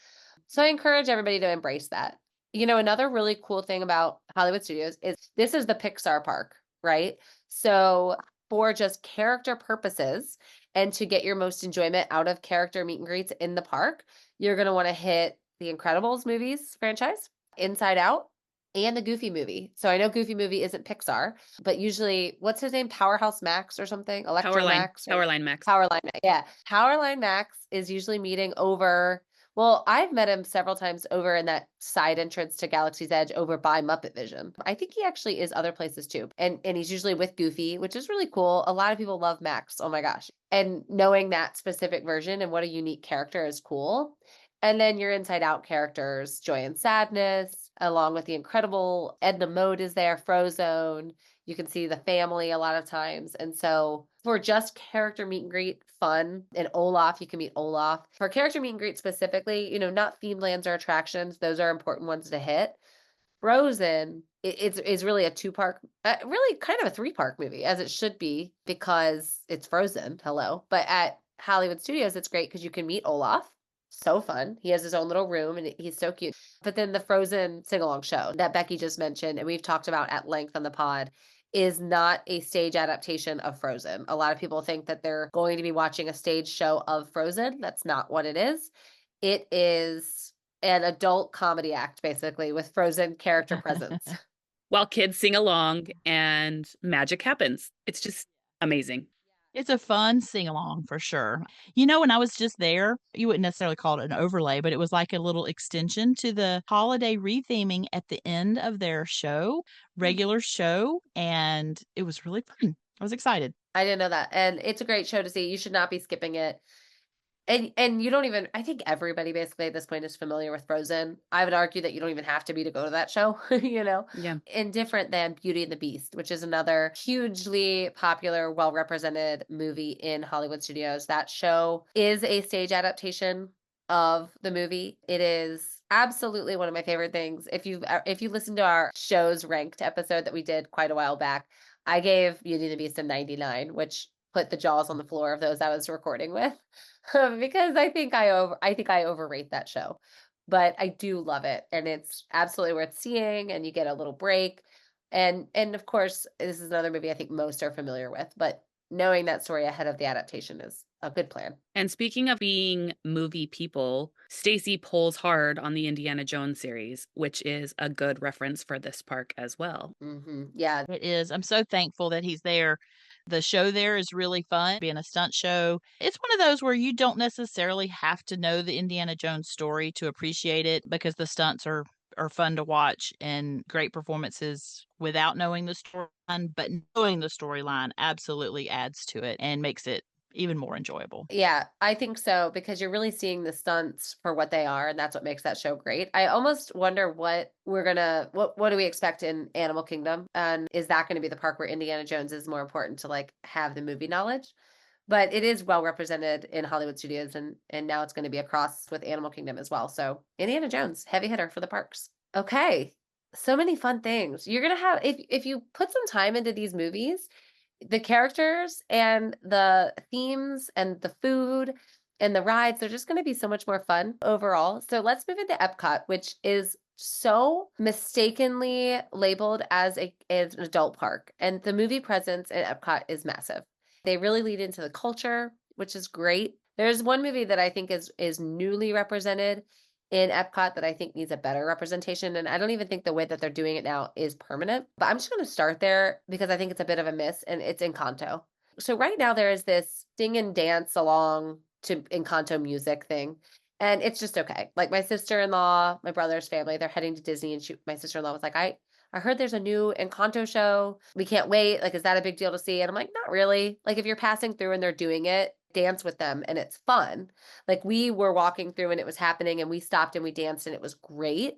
So I encourage everybody to embrace that. You know, another really cool thing about Hollywood Studios is this is the Pixar park, right? So for just character purposes and to get your most enjoyment out of character meet and greets in the park, you're going to want to hit the Incredibles movies franchise, Inside Out, and the Goofy movie. So I know Goofy movie isn't Pixar, but usually, what's his name? Powerhouse Max or something? Powerline Max. Powerline Max. Yeah. Powerline Max is usually meeting over Well, I've met him several times over in that side entrance to Galaxy's Edge over by Muppet Vision. I think he actually is other places too. And he's usually with Goofy, which is really cool. A lot of people love Max. Oh my gosh. And knowing that specific version and what a unique character is cool. And then your Inside Out characters, Joy and Sadness, along with the incredible Edna Mode is there, Frozone. You can see the family a lot of times. And so for just character meet and greet fun, and Olaf, you can meet Olaf. For character meet and greet specifically, not themed lands or attractions, those are important ones to hit. Frozen is really a two-park, really kind of a three-park movie, as it should be, because it's Frozen. Hello. But at Hollywood Studios, it's great because you can meet Olaf. So fun. He has his own little room and he's so cute. But then the Frozen sing-along show that Becki just mentioned, and we've talked about at length on the pod, is not a stage adaptation of Frozen. A lot of people think that they're going to be watching a stage show of Frozen. That's not what it is. It is an adult comedy act, basically, with Frozen character presence. While kids sing along and magic happens. It's just amazing. It's a fun sing along for sure. When I was just there, you wouldn't necessarily call it an overlay, but it was like a little extension to the holiday retheming at the end of their regular show. And it was really fun. I was excited. I didn't know that. And it's a great show to see. You should not be skipping it. And you don't even, I think everybody basically at this point is familiar with Frozen. I would argue that you don't even have to be to go to that show, Yeah. And different than Beauty and the Beast, which is another hugely popular, well-represented movie in Hollywood studios. That show is a stage adaptation of the movie. It is absolutely one of my favorite things. If you listen to our shows ranked episode that we did quite a while back, I gave Beauty and the Beast a 99, which put the jaws on the floor of those I was recording with. Because I think I overrate that show. But I do love it, and it's absolutely worth seeing, and you get a little break. And of course, this is another movie I think most are familiar with, but knowing that story ahead of the adaptation is a good plan. And speaking of being movie people, Stacy pulls hard on the Indiana Jones series, which is a good reference for this park as well. Yeah. It is. I'm so thankful that he's there. The show there is really fun, being a stunt show. It's one of those where you don't necessarily have to know the Indiana Jones story to appreciate it, because the stunts are fun to watch and great performances without knowing the storyline. But knowing the storyline absolutely adds to it and makes it even more enjoyable. Yeah, I think so, because you're really seeing the stunts for what they are, and that's what makes that show great. I almost wonder what do we expect in Animal Kingdom? And is that going to be the park where Indiana Jones is more important to like have the movie knowledge? But it is well represented in Hollywood studios, and now it's going to be across with Animal Kingdom as well. So Indiana Jones, heavy hitter for the parks. Okay. So many fun things. You're going to have, if you put some time into these movies, the characters and the themes and the food and the rides, they're just going to be so much more fun overall. So let's move into EPCOT, which is so mistakenly labeled as an adult park. And the movie presence at EPCOT is massive. They really lead into the culture, which is great. There's one movie that I think is newly represented in EPCOT that I think needs a better representation. And I don't even think the way that they're doing it now is permanent. But I'm just going to start there because I think it's a bit of a miss, and it's Encanto. So right now there is this sing and dance along to Encanto music thing. And it's just okay. Like my sister-in-law, my brother's family, they're heading to Disney, and my sister-in-law was like, I heard there's a new Encanto show. We can't wait. Like, is that a big deal to see? And I'm like, not really. Like, if you're passing through and they're doing it, dance with them and it's fun. Like, we were walking through and it was happening and we stopped and we danced and it was great,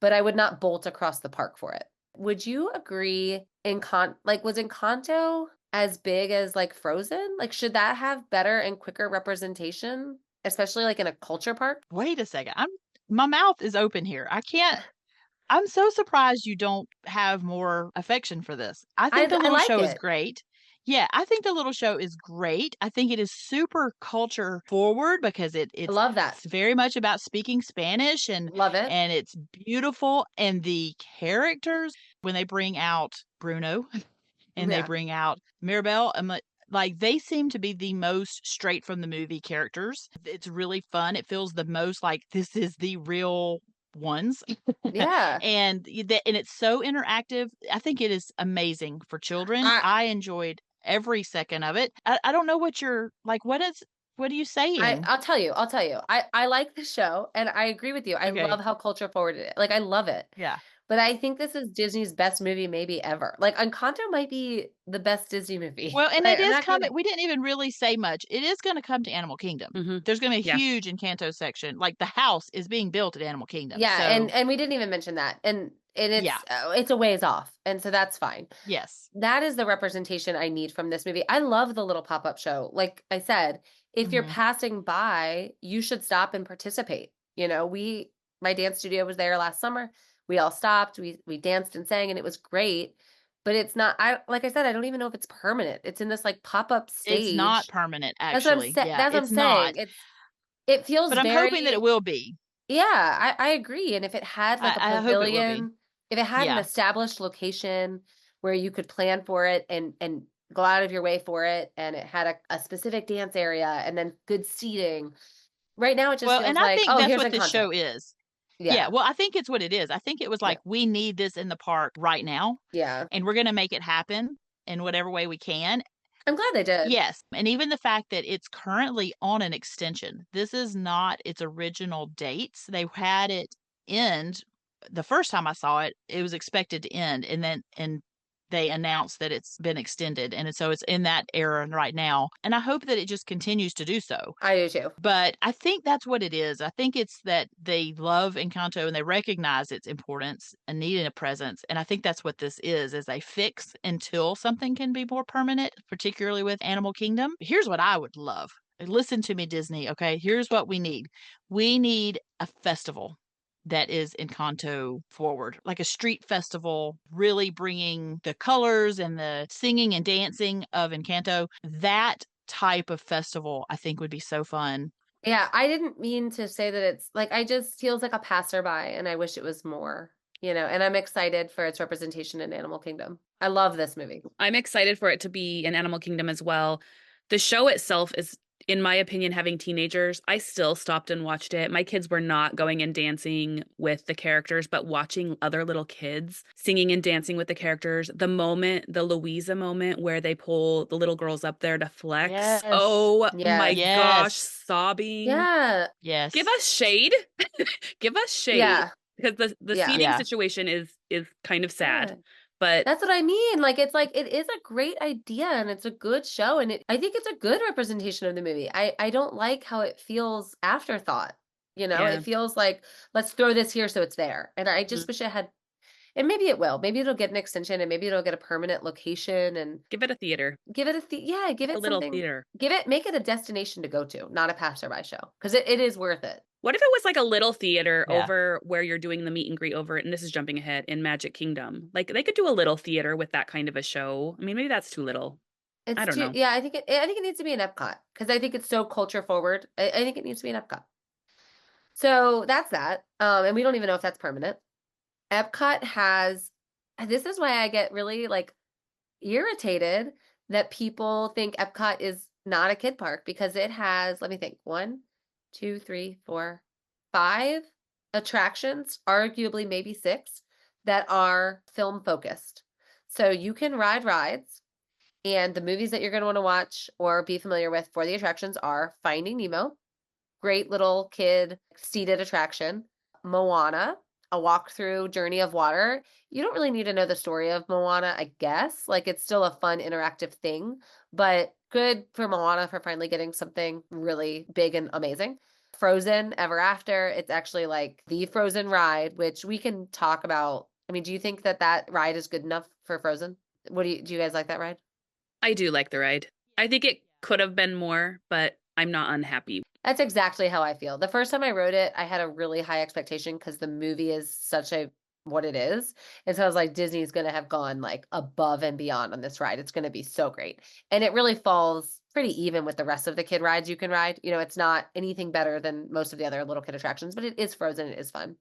but I would not bolt across the park for it. Would you agree was Encanto as big as like Frozen? Like, should that have better and quicker representation, especially like in a culture park? Wait a second. My mouth is open here. I'm so surprised you don't have more affection for this. I think the I little like show is it. great. Yeah, I think the little show is great. I think it is super culture forward because I it's love that. very much about speaking Spanish, and Love it. it's beautiful. And the characters, when they bring out Bruno and they Yeah. bring out Mirabelle, like they seem to be the most straight from the movie characters. It's really fun. It feels the most like this is the real ones. Yeah. And it's so interactive. I think it is amazing for children. I I enjoyed every second of it. I don't know what What are you saying? I'll tell you. I like the show and I agree with you. I Okay. love how culture forward it is. Like I love it. Yeah. But I think this is Disney's best movie maybe ever. Like Encanto might be the best Disney movie. Well, and Like, it I'm is not coming. kidding. We didn't even really say much. It is going to come to Animal Kingdom. There's going to be a Yeah. huge Encanto section. Like the house is being built at Animal Kingdom. Yeah, So, and we didn't even mention that. And yeah. it's a ways off. And so that's fine. Yes. That is the representation I need from this movie. I love the little pop-up show. Like I said, if you're Mhm. passing by, you should stop and participate. You know, my dance studio was there last summer. We all stopped. We danced and sang and it was great. But it's not like I said, I don't even know if it's permanent. It's in this like pop-up It's not stage. permanent, That's what I'm actually. saying. Yeah, That's what I'm it's not. saying. It feels But I'm hoping that very it will be. yeah, I agree. And if it had like a I hope it will be. pavilion, if it had an Yeah. established location where you could plan for it and go out of your way for it, and it had a specific dance area and then good seating. Right now, it just Well, feels and I like, think oh, that's here's what this Encanto. show is. Yeah, Yeah, well, I think it's what it is. I think it was yeah, like, we need this in the park right now, yeah. and we're going to make it happen in whatever way we can. I'm glad they did. Yes, and even the fact that it's currently on an extension. This is not its original dates. They had it end the first time I saw it, it was expected to end, and they announced that it's been extended, and so it's in that era right now. And I hope that it just continues to do so. I do too. But I think that's what it is. I think it's that they love Encanto and they recognize its importance and needing a presence. And I think that's what this is a fix until something can be more permanent, particularly with Animal Kingdom. Here's what I would love. Listen to me, Disney, okay? Here's what we need. We need a festival that is Encanto forward, like a street festival, really bringing the colors and the singing and dancing of Encanto. That type of festival I think would be so fun. Yeah, I didn't mean to say that it's like I just feels like a passerby, and I wish it was more. And I'm excited for its representation in Animal Kingdom. I love this movie. I'm excited for it to be in Animal Kingdom as well. The show itself is, in my opinion, having teenagers. I still stopped and watched it. My kids were not going and dancing with the characters, but watching other little kids singing and dancing with the characters. The Louisa moment where they pull the little girls up there to flex. Yes. Oh my Yes. gosh, Yes. sobbing. Yeah. Yes. Give us shade. Give us shade. Yeah. Because the Yeah. seating Yeah. situation is kind of sad. Yeah. But That's what I mean. Like it is a great idea and it's a good show and I think it's a good representation of the movie. I don't like how it feels afterthought. Yeah. It feels like let's throw this here so it's there. And I just wish it had and maybe it will. Maybe it'll get an extension and maybe it'll get a permanent location and give it a theater. give it give A it little something. theater. Make it a destination to go to, not a passerby show. Because it is worth it. What if it was like a little theater Yeah. over where you're doing the meet and greet over it? And this is jumping ahead in Magic Kingdom. Like they could do a little theater with that kind of a show. I mean, maybe that's too little. I don't know. Yeah, I think it needs to be an Epcot because I think it's so culture forward. I think it needs to be an Epcot. So that's that. And we don't even know if that's permanent. Epcot has, this is why I get really like irritated that people think Epcot is not a kid park because it has, let me think, 1, 2, 3, 4, 5 attractions, arguably maybe 6, that are film focused. So you can ride rides, and the movies that you're going to want to watch or be familiar with for the attractions are Finding Nemo, great little kid seated attraction, Moana, a walk-through journey of water. You don't really need to know the story of Moana, I guess. Like it's still a fun interactive thing, but good for Moana for finally getting something really big and amazing. Frozen Ever After, it's actually like the Frozen ride, which we can talk about. I mean, do you think that ride is good enough for Frozen? Do you guys like that ride? I do like the ride. I think it could have been more, but I'm not unhappy. That's exactly how I feel. The first time I wrote it, I had a really high expectation because the movie is such what it is. And so I was like, Disney's going to have gone like above and beyond on this ride. It's going to be so great. And it really falls pretty even with the rest of the kid rides you can ride. It's not anything better than most of the other little kid attractions, but it is Frozen. It is fun.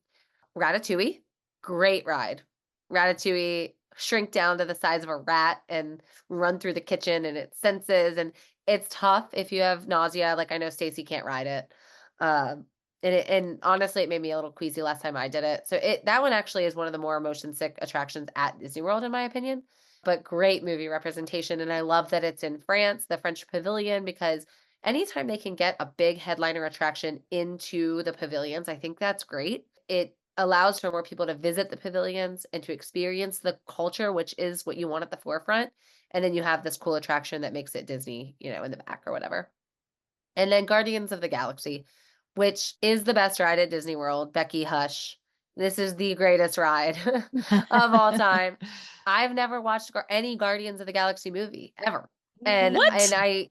Ratatouille, great ride. Ratatouille, shrink down to the size of a rat and run through the kitchen and it senses, and it's tough if you have nausea. Like I know Stacy can't ride it. And honestly, it made me a little queasy last time I did it. So that one actually is one of the more motion sick attractions at Disney World, in my opinion. But great movie representation. And I love that it's in France, the French Pavilion, because anytime they can get a big headliner attraction into the pavilions, I think that's great. It allows for more people to visit the pavilions and to experience the culture, which is what you want at the forefront. And then you have this cool attraction that makes it Disney, in the back or whatever. And then Guardians of the Galaxy, which is the best ride at Disney World. Becki, hush. This is the greatest ride of all time. I've never watched any Guardians of the Galaxy movie ever. And What?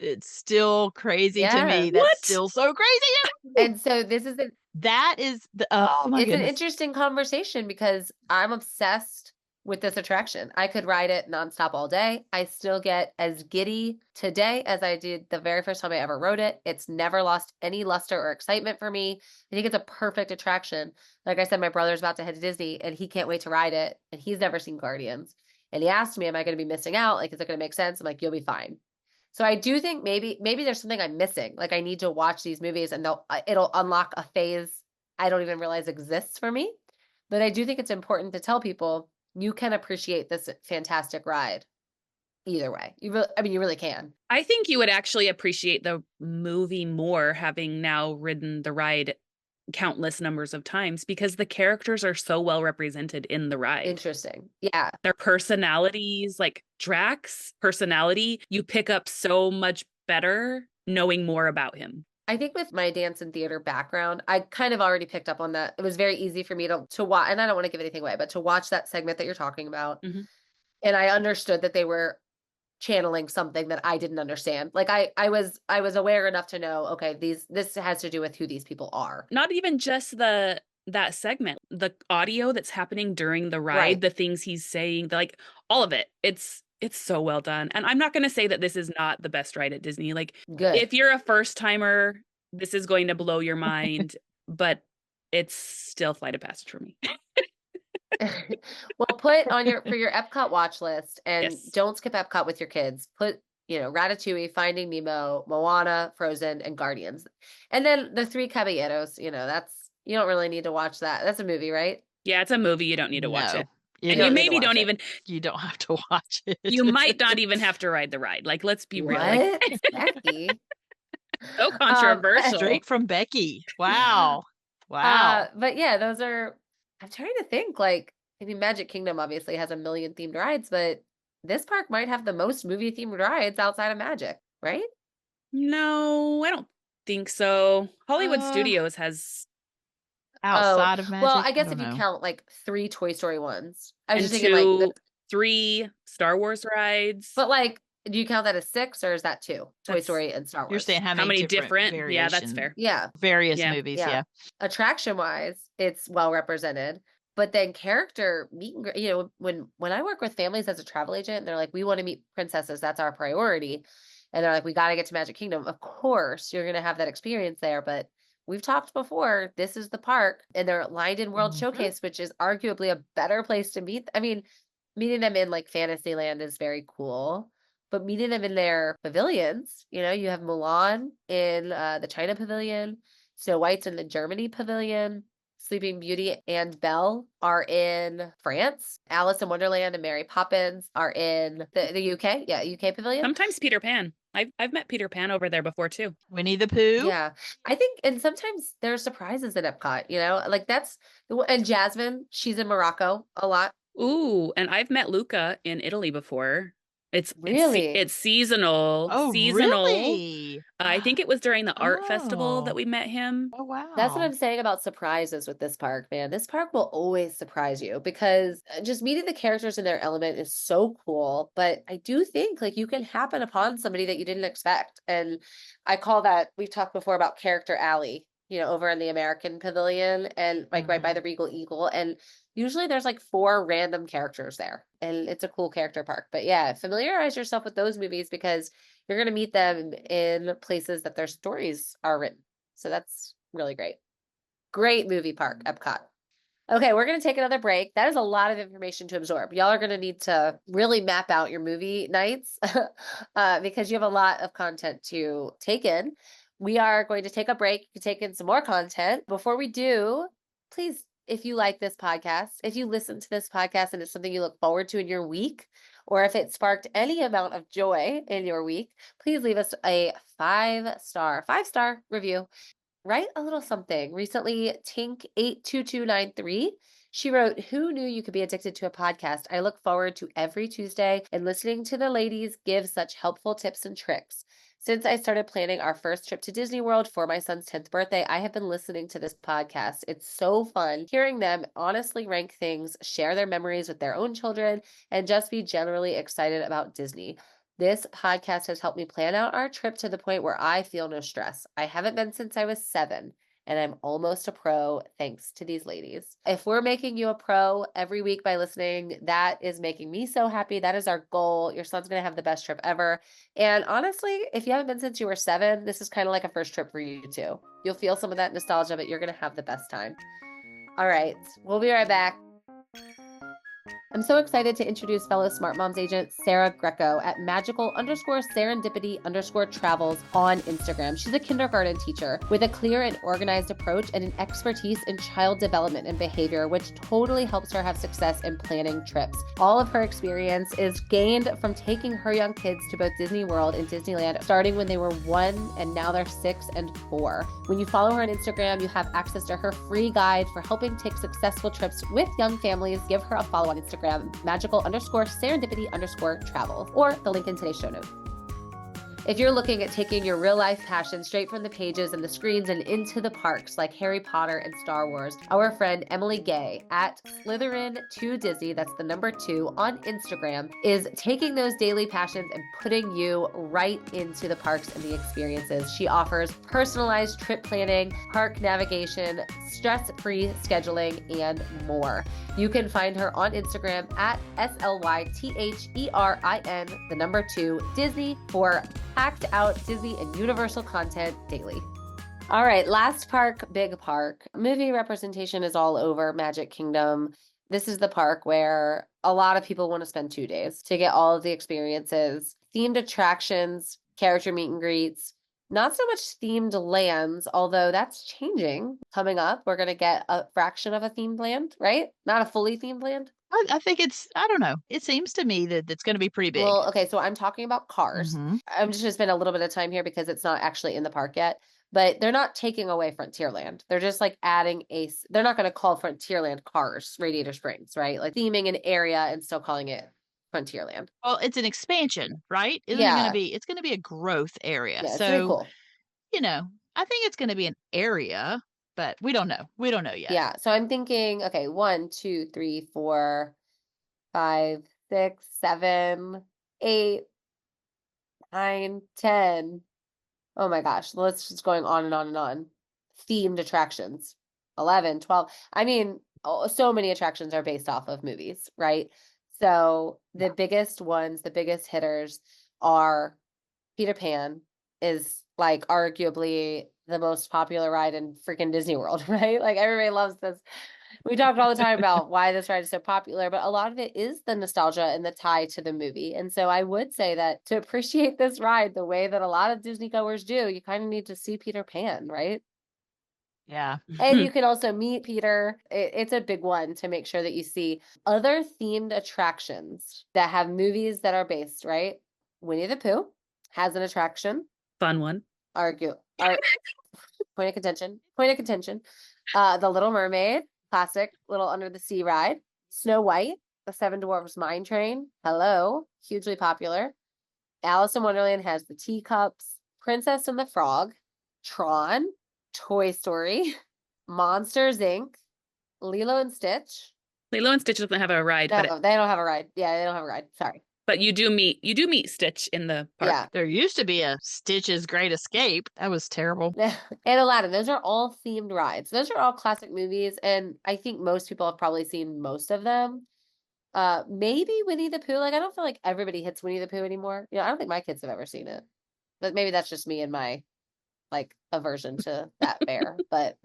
It's still crazy to Yeah. me. That's What? still so crazy. And so this is That is oh my it's an goodness. interesting conversation because I'm obsessed with this attraction. I could ride it nonstop all day. I still get as giddy today as I did the very first time I ever rode it. It's never lost any luster or excitement for me. I think it's a perfect attraction. Like I said, my brother's about to head to Disney and he can't wait to ride it. And he's never seen Guardians. And he asked me, am I going to be missing out? Like, is it going to make sense? I'm like, you'll be fine. So I do think maybe there's something I'm missing. Like I need to watch these movies and it'll unlock a phase I don't even realize exists for me. But I do think it's important to tell people you can appreciate this fantastic ride either way. You really can. I think you would actually appreciate the movie more having now ridden the ride countless numbers of times because the characters are so well represented in the ride. Interesting. Yeah. Their personalities, like Drax's personality, you pick up so much better knowing more about him. I think with my dance and theater background, I kind of already picked up on that. It was very easy for me to watch, and I don't want to give anything away, but to watch that segment that you're talking about. Mhm. And I understood that they were channeling something that I didn't understand. Like I was aware enough to know, okay, this has to do with who these people are. Not even just that segment, the audio that's happening during the ride, Right. the things he's saying, like all of it. It's so well done. And I'm not going to say that this is not the best ride at Disney. Like Good. if you're a first timer, this is going to blow your mind, but it's still Flight of Passage for me. Well, put on for your EPCOT watch list and Yes. don't skip EPCOT with your kids. Put, Ratatouille, Finding Nemo, Moana, Frozen, and Guardians. And then the Three Caballeros, you don't really need to watch that. That's a movie, right? Yeah, it's a movie. You don't need to watch No, it. you And don't you need to maybe watch don't it. even, You don't have to watch it. you might not even have to ride the ride. Like, let's be real. Like, What? Becky. so controversial. Straight from Becki. Wow. Wow. But yeah, those are, I'm trying to think, like, Magic Kingdom obviously has a million themed rides, but this park might have the most movie themed rides outside of Magic, right? No, I don't think so. Hollywood Uh, Studios has Outside of Magic. Well, I guess don't if you know. count like 3 Toy Story ones. I was and just thinking like 3 Star Wars rides. but like, do you count that as 6 or is that 2? Toy That's- Story and Star Wars. You're saying how many many different? variation, Yeah, that's fair. Yeah. Various Yeah. movies. Yeah. Yeah. Attraction wise, it's well represented. But then character meet and when I work with families as a travel agent, they're like, we want to meet princesses. That's our priority. And they're like, we got to get to Magic Kingdom. Of course, you're going to have that experience there. But we've talked before, this is the park. And they're lined in World Mhm. Showcase, which is arguably a better place to meet. I mean, meeting them in like Fantasyland is very cool. But meeting them in their pavilions, you have Mulan in the China pavilion, Snow White's in the Germany pavilion. Sleeping Beauty and Belle are in France. Alice in Wonderland and Mary Poppins are in the UK. Yeah, UK pavilion. Sometimes Peter Pan. I've met Peter Pan over there before too. Winnie the Pooh. Yeah, I think, and sometimes there are surprises at Epcot. Like and Jasmine, she's in Morocco a lot. Ooh, and I've met Luca in Italy before. It's Really? seasonal. Oh, seasonal. really? I think it was during the art festival that Oh. we met him. Oh, wow. That's what I'm saying about surprises with this park, man. This park will always surprise you because just meeting the characters in their element is so cool. But I do think like you can happen upon somebody that you didn't expect. And I call that, we've talked before about Character Alley, over in the American Pavilion and like right by the Regal Eagle. And usually there's like 4 random characters there and it's a cool character park. But yeah, familiarize yourself with those movies because you're going to meet them in places that their stories are written. So that's really great. Great movie park, Epcot. Okay, we're going to take another break. That is a lot of information to absorb. Y'all are going to need to really map out your movie nights because you have a lot of content to take in. We are going to take a break to take in some more content. Before we do, please, if you like this podcast, if you listen to this podcast and it's something you look forward to in your week, or if it sparked any amount of joy in your week, please leave us a five-star review. Write a little something. Recently, Tink82293, she wrote, "Who knew you could be addicted to a podcast? I look forward to every Tuesday and listening to the ladies give such helpful tips and tricks. Since I started planning our first trip to Disney World for my son's 10th birthday, I have been listening to this podcast. It's so fun hearing them honestly rank things, share their memories with their own children, and just be generally excited about Disney. This podcast has helped me plan out our trip to the point where I feel no stress. I haven't been since I was 7, and I'm almost a pro thanks to these ladies." If we're making you a pro every week by listening, that is making me so happy. That is our goal. Your son's going to have the best trip ever. And honestly, if you haven't been since you were 7, this is kind of like a first trip for you too. You'll feel some of that nostalgia, but you're going to have the best time. All right, we'll be right back. I'm so excited to introduce fellow Smart Moms agent Sara Greco at magical_serendipity_travels on Instagram. She's a kindergarten teacher with a clear and organized approach and an expertise in child development and behavior, which totally helps her have success in planning trips. All of her experience is gained from taking her young kids to both Disney World and Disneyland, starting when they were 1 and now they're 6 and 4. When you follow her on Instagram, you have access to her free guide for helping take successful trips with young families. Give her a follow on Instagram, magical_serendipity_travel, or the link in today's show notes. If you're looking at taking your real life passion straight from the pages and the screens and into the parks like Harry Potter and Star Wars, our friend Emily Gay at Slytherin2Disney, that's the number 2 on Instagram, is taking those daily passions and putting you right into the parks and the experiences. She offers personalized trip planning, park navigation, stress-free scheduling, and more. You can find her on Instagram at SLYTHERIN, the number 2, Disney, for packed out Disney and Universal content daily. All right, last park, big park. Movie representation is all over Magic Kingdom. This is the park where a lot of people want to spend 2 days to get all of the experiences, themed attractions, character meet and greets. Not so much themed lands, although that's changing. Coming up, we're going to get a fraction of a themed land, right? Not a fully themed land. I think I don't know. It seems to me that it's going to be pretty big. Well, okay, so I'm talking about cars. Mhm. I'm just going to spend a little bit of time here because it's not actually in the park yet. But they're not taking away Frontierland. They're just like adding they're not going to call Frontierland Cars, Radiator Springs, right? Like theming an area and still calling it Frontierland. Well, it's an expansion, right? It's going to be a growth area. Yeah, it's so, really cool. I think it's going to be an area, but we don't know. We don't know yet. Yeah. So I'm thinking, okay, 1, 2, 3, 4, 5, 6, 7, 8, 9, 10. Oh my gosh, the list is going on and on and on. Themed attractions, 11, 12. I mean, so many attractions are based off of movies, right? So the biggest ones, the biggest hitters are Peter Pan is like arguably the most popular ride in freaking Disney World, right? Like everybody loves this. We talked all the time about why this ride is so popular, but a lot of it is the nostalgia and the tie to the movie. And so I would say that to appreciate this ride the way that a lot of Disney goers do, you kind of need to see Peter Pan, right? Yeah. And you can also meet Peter. It's a big one to make sure that you see other themed attractions that have movies that are based, right? Winnie the Pooh has an attraction. Fun one. Point of contention. The Little Mermaid, classic little under the sea ride. Snow White, the Seven Dwarfs Mine Train. Hello, hugely popular. Alice in Wonderland has the teacups. Princess and the Frog, Tron, Toy Story, Monsters Inc., Lilo and Stitch. Lilo and Stitch doesn't have a ride, No, they don't have a ride. Yeah, they don't have a ride. Sorry. But you do meet Stitch in the park. Yeah. There used to be a Stitch's Great Escape. That was terrible. And Aladdin. Those are all themed rides. Those are all classic movies, and I think most people have probably seen most of them. Maybe Winnie the Pooh. Like I don't feel like everybody hits Winnie the Pooh anymore. I don't think my kids have ever seen it. But maybe that's just me and my like aversion to that bear. But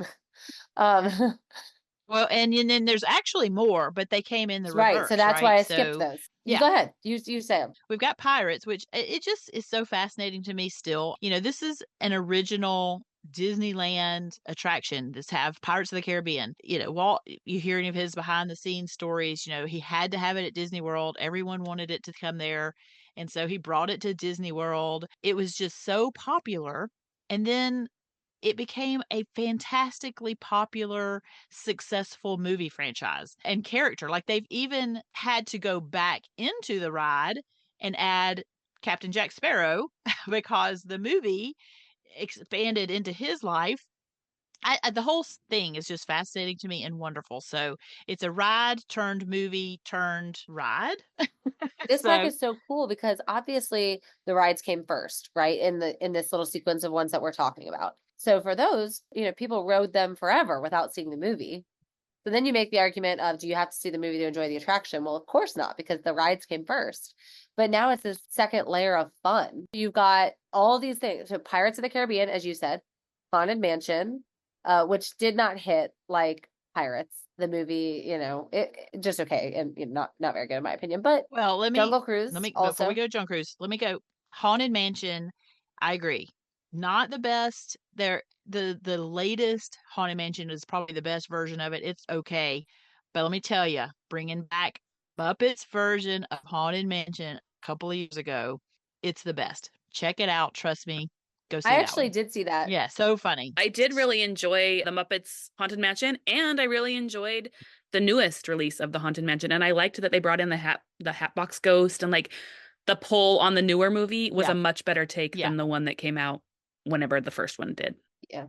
well, and then there's actually more, but they came in the reverse. Right. So that's why I skipped those. Yeah. Go ahead. You say them. We've got Pirates, which it just is so fascinating to me still. This is an original Disneyland attraction. This have Pirates of the Caribbean. You know, Walt, you hear any of his behind the scenes stories, you know, he had to have it at Disney World. Everyone wanted it to come there. And so he brought it to Disney World. It was just so popular. And then it became a fantastically popular, successful movie franchise and character. Like they've even had to go back into the ride and add Captain Jack Sparrow because the movie expanded into his life. The whole thing is just fascinating to me and wonderful. So it's a ride turned movie turned ride. This park So is so cool because obviously the rides came first, right? In this little sequence of ones that we're talking about. So for those, people rode them forever without seeing the movie. So then you make the argument of, do you have to see the movie to enjoy the attraction? Well, of course not, because the rides came first. But now it's this second layer of fun. You've got all these things. So Pirates of the Caribbean, as you said, Haunted Mansion, which did not hit like Pirates. The movie, it just okay and not very good in my opinion. But well, Jungle Cruise before we also. go to Jungle Cruise, let me go Haunted Mansion. I agree. Not the best. The latest Haunted Mansion is probably the best version of it. It's okay. But let me tell you, bringing back Muppets version of Haunted Mansion a couple of years ago, it's the best. Check it out. Trust me. Go see I that actually one. did see that. Yeah, so funny. I did really enjoy the Muppets Haunted Mansion, and I really enjoyed the newest release of the Haunted Mansion. And I liked that they brought in the Hatbox Ghost, and like the poll on the newer movie was Yeah. a much better take Yeah. than the one that came out whenever the first one did. Yeah.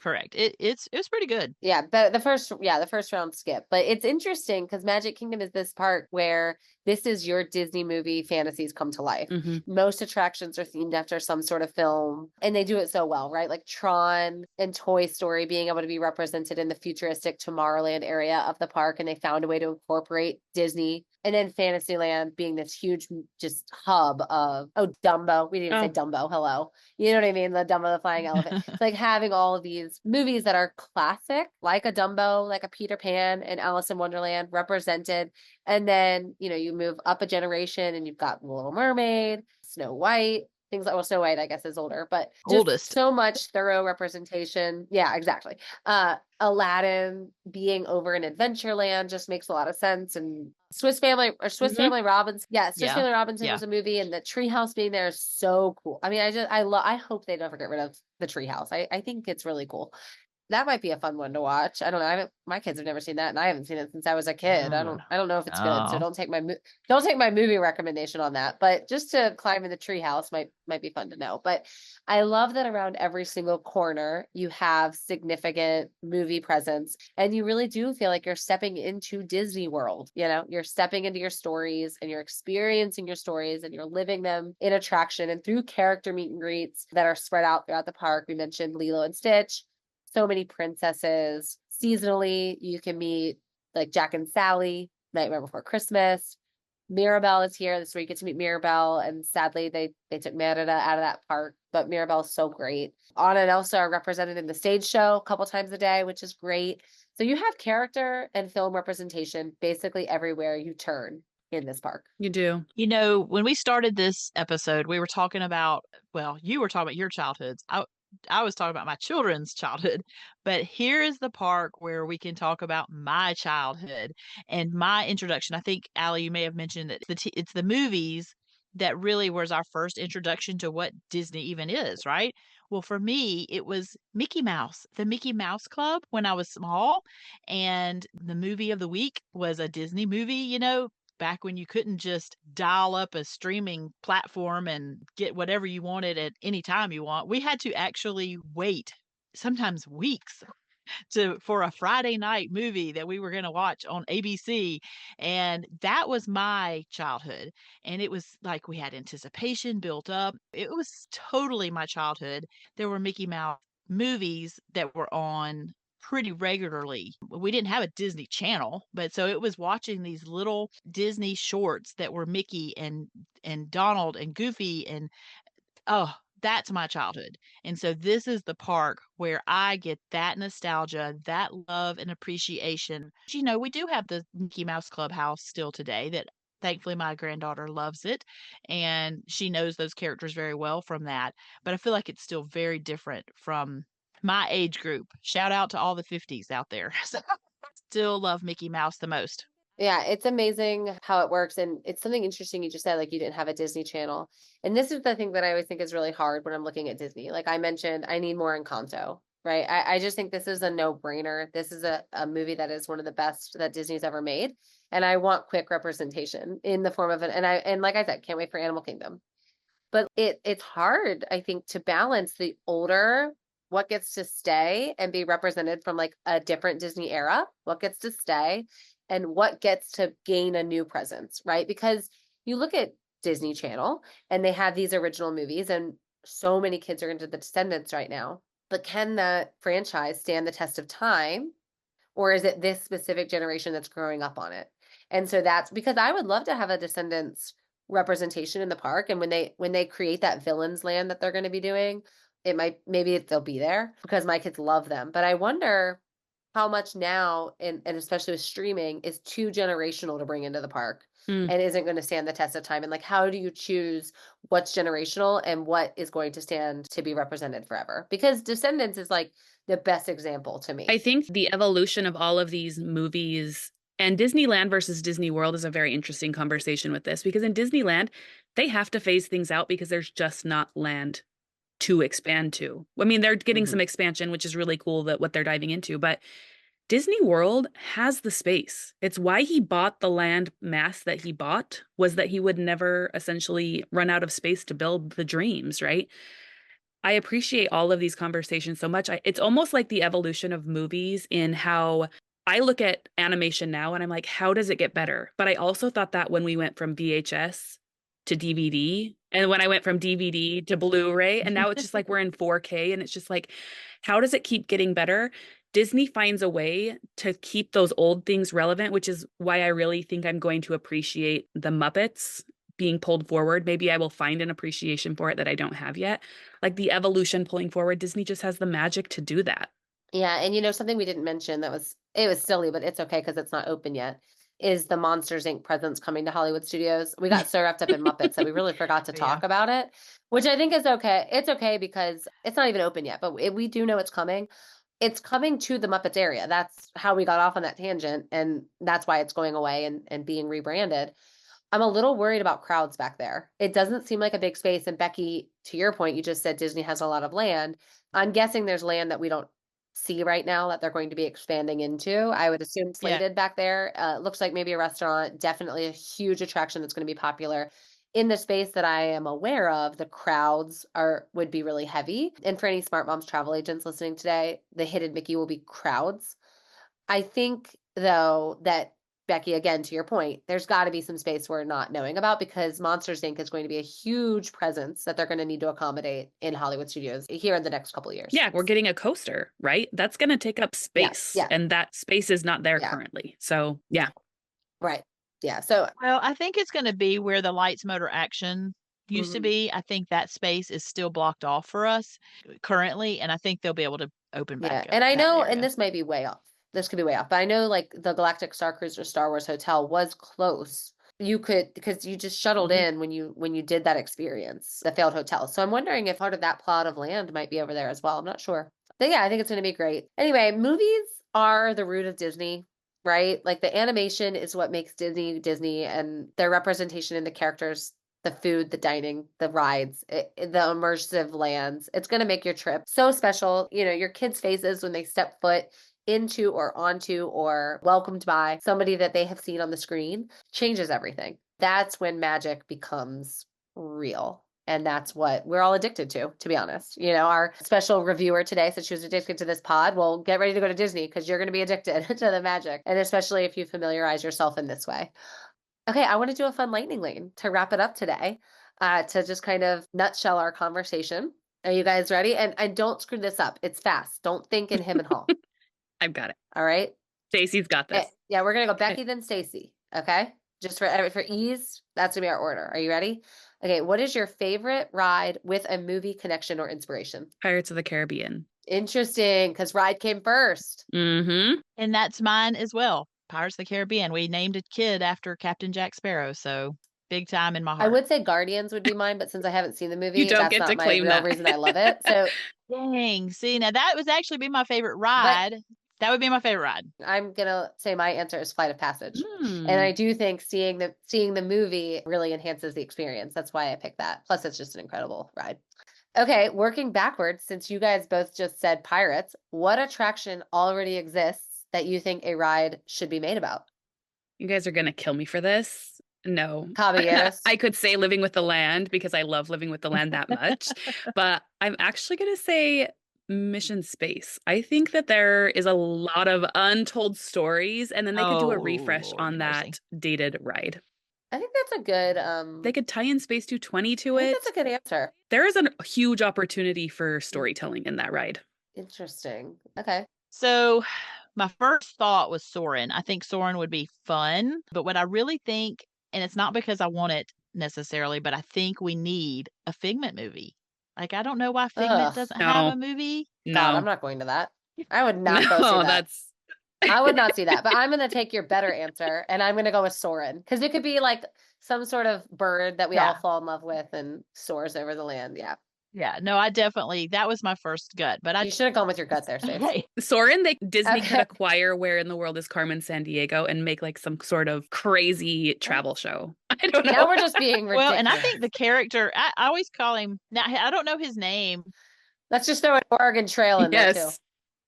Correct. It was pretty good. Yeah, the first round skip. But it's interesting because Magic Kingdom is this part where this is your Disney movie fantasies come to life. Most attractions are themed after some sort of film, and they do it so well, right? Like Tron and Toy Story being able to be represented in the futuristic Tomorrowland area of the park, and they found a way to incorporate Disney. And then Fantasyland being this huge just hub of, Dumbo. We didn't even say Dumbo. Hello. You know what I mean? The Dumbo, the flying elephant. It's like having all of these movies that are classic, like a Dumbo, like a Peter Pan and Alice in Wonderland represented. And then, you move up a generation and you've got The Little Mermaid, Snow White, things like, well, Snow White, I guess, is older, but just Oldest. so much thorough representation. Yeah, exactly. Aladdin being over in Adventureland just makes a lot of sense. And Swiss Family Robinson. Yeah, Swiss Family Robinson was a movie, and the treehouse being there is so cool. I mean, I hope they never get rid of the treehouse. I think it's really cool. That might be a fun one to watch. I don't know. My kids have never seen that, and I haven't seen it since I was a kid. I don't know if it's good. So don't take my movie recommendation on that. But just to climb in the treehouse might be fun to know. But I love that around every single corner you have significant movie presence, and you really do feel like you're stepping into Disney World. You're stepping into your stories, and you're experiencing your stories, and you're living them in attraction and through character meet and greets that are spread out throughout the park. We mentioned Lilo and Stitch. So many princesses. Seasonally, you can meet like Jack and Sally, Nightmare Before Christmas. Mirabelle is here. This is where you get to meet Mirabelle. And sadly, they took Merida out of that park, but Mirabelle is so great. Anna and Elsa are represented in the stage show a couple times a day, which is great. So you have character and film representation basically everywhere you turn in this park. You do. When we started this episode, we were talking about, well, you were talking about your childhoods. I was talking about my children's childhood, but here is the park where we can talk about my childhood and my introduction. I think, Allie, you may have mentioned that it's the movies that really was our first introduction to what Disney even is, right? Well, for me, it was Mickey Mouse, the Mickey Mouse Club when I was small. And the movie of the week was a Disney movie, back when you couldn't just dial up a streaming platform and get whatever you wanted at any time you want. We had to actually wait sometimes weeks for a Friday night movie that we were going to watch on ABC. And that was my childhood. And it was like we had anticipation built up. It was totally my childhood. There were Mickey Mouse movies that were on pretty regularly. We didn't have a Disney Channel, but so it was watching these little Disney shorts that were Mickey and Donald and Goofy, and that's my childhood. And so this is the park where I get that nostalgia, that love and appreciation. We do have the Mickey Mouse Clubhouse still today that thankfully my granddaughter loves it, and she knows those characters very well from that. But I feel like it's still very different from my age group. Shout out to all the 50s out there. So, still love Mickey Mouse the most. Yeah, it's amazing how it works. And it's something interesting you just said, like you didn't have a Disney Channel. And this is the thing that I always think is really hard when I'm looking at Disney. Like I mentioned, I need more Encanto, right? I just think this is a no-brainer. This is a movie that is one of the best that Disney's ever made. And I want quick representation in the form of and like I said, can't wait for Animal Kingdom. But it's hard, I think, to balance the older, what gets to stay and be represented from like a different Disney era, what gets to stay, and what gets to gain a new presence, right? Because you look at Disney Channel and they have these original movies, and so many kids are into the Descendants right now. But can the franchise stand the test of time? Or is it this specific generation that's growing up on it? And so that's because I would love to have a Descendants representation in the park. And when they create that villains land that they're going to be doing, maybe they'll be there because my kids love them. But I wonder how much now, and especially with streaming, is too generational to bring into the park and isn't going to stand the test of time. And like, how do you choose what's generational and what is going to stand to be represented forever? Because Descendants is like the best example to me. I think the evolution of all of these movies and Disneyland versus Disney World is a very interesting conversation with this, because in Disneyland, they have to phase things out because there's just not land to expand to. I mean, they're getting some expansion, which is really cool that what they're diving into, but Disney World has the space. It's why he bought the land mass that he bought, was that he would never essentially run out of space to build the dreams, right? I appreciate all of these conversations so much. It's almost like the evolution of movies in how I look at animation now and I'm like, how does it get better? But I also thought that when we went from VHS to DVD, and when I went from DVD to Blu-ray, and now it's just like we're in 4K, and it's just like, how does it keep getting better? Disney finds a way to keep those old things relevant, which is why I really think I'm going to appreciate the Muppets being pulled forward. Maybe I will find an appreciation for it that I don't have yet. Like the evolution pulling forward, Disney just has the magic to do that. Yeah, and something we didn't mention that was silly, but it's okay because it's not open yet, is the Monsters Inc. presence coming to Hollywood Studios. We got so wrapped up in Muppets that we really forgot to talk about it, which I think is okay. It's okay because it's not even open yet, but we do know it's coming. It's coming to the Muppets area. That's how we got off on that tangent, and that's why it's going away and being rebranded. I'm a little worried about crowds back there. It doesn't seem like a big space. And Becki, to your point, you just said Disney has a lot of land. I'm guessing there's land that we don't see right now that they're going to be expanding into. I would assume slated back there. Looks like maybe a restaurant, definitely a huge attraction that's going to be popular. In the space that I am aware of, the crowds would be really heavy. And for any Smart Moms travel agents listening today, the hidden Mickey will be crowds. I think, though, that Becki, again, to your point, there's got to be some space we're not knowing about because Monsters Inc. is going to be a huge presence that they're going to need to accommodate in Hollywood studios here in the next couple of years. Yeah, we're getting a coaster, right? That's going to take up space. Yeah. And that space is not there currently. So, yeah. Right. Yeah. So, well, I think it's going to be where the Lights Motor Action used to be. I think that space is still blocked off for us currently, and I think they'll be able to open back up. And I know, and this might be way off. This could be way off, but I know like the Galactic Star Cruiser Star Wars Hotel was close. You could, because you just shuttled in when you did that experience, the failed hotel. So I'm wondering if part of that plot of land might be over there as well. I'm not sure. But yeah, I think it's going to be great. Anyway, movies are the root of Disney, right? Like the animation is what makes Disney Disney, and their representation in the characters, the food, the dining, the rides, the immersive lands. It's going to make your trip so special. Your kids' faces when they step foot into or onto or welcomed by somebody that they have seen on the screen changes everything. That's when magic becomes real. And that's what we're all addicted to be honest. Our special reviewer today said she was addicted to this pod. Well, get ready to go to Disney because you're going to be addicted to the magic. And especially if you familiarize yourself in this way. Okay, I want to do a fun lightning lane to wrap it up today, to just kind of nutshell our conversation. Are you guys ready? And don't screw this up. It's fast. Don't think in him and haw. I've got it. All right. Stacy's got this. Yeah, we're gonna go Becki, then Stacy. Okay, just for ease, that's gonna be our order. Are you ready? Okay. What is your favorite ride with a movie connection or inspiration? Pirates of the Caribbean. Interesting, because ride came first. And that's mine as well. Pirates of the Caribbean. We named a kid after Captain Jack Sparrow, so big time in my I heart. would say Guardians would be mine, but since I haven't seen the movie, don't that's get not to my claim real that. reason I love it. So Dang. See, now that would actually be my favorite but ride. That would be my favorite ride. I'm gonna say my answer is Flight of Passage. And Hmm. I do think seeing the movie really enhances the experience. That's why I picked that. Plus, it's just an incredible ride. Okay, working backwards, since you guys both just said pirates, what attraction already exists that you think a ride should be made about? You guys are going to kill me for this. No. Caballeros. I could say Living with the Land because I love Living with the Land that much. But I'm actually going to say Mission Space. I think that there is a lot of untold stories, and then they could do a Oh, refresh Lord on mercy. that dated ride. I think that's a good They could tie in Space 220 to I think it. that's a good answer. There is a huge opportunity for storytelling in that ride. Interesting. Okay. So my first thought was Soarin'. I think Soarin' would be fun, but what I really think, and it's not because I want it necessarily, but I think we need a Figment movie. Like, I don't know why Figment Ugh. doesn't have a No, movie. God, I'm no, not going to that. I would not go see no, that. that's I would not see that, but I'm going to take your better answer and I'm going to go with Soren because it could be like some sort of bird that we all Yeah. fall in love with and soars over the land. Yeah. Yeah, no, that was my first gut, but You should have gone with your gut there, Stace. hey, Soren. Disney could Okay. acquire Where in the World is Carmen Sandiego and make like some sort of crazy travel show. I don't know. Now we're just being ridiculous. well, and I think the character, I always call him, now I don't know his name. Let's just throw an Oregon Trail in there too. Yes.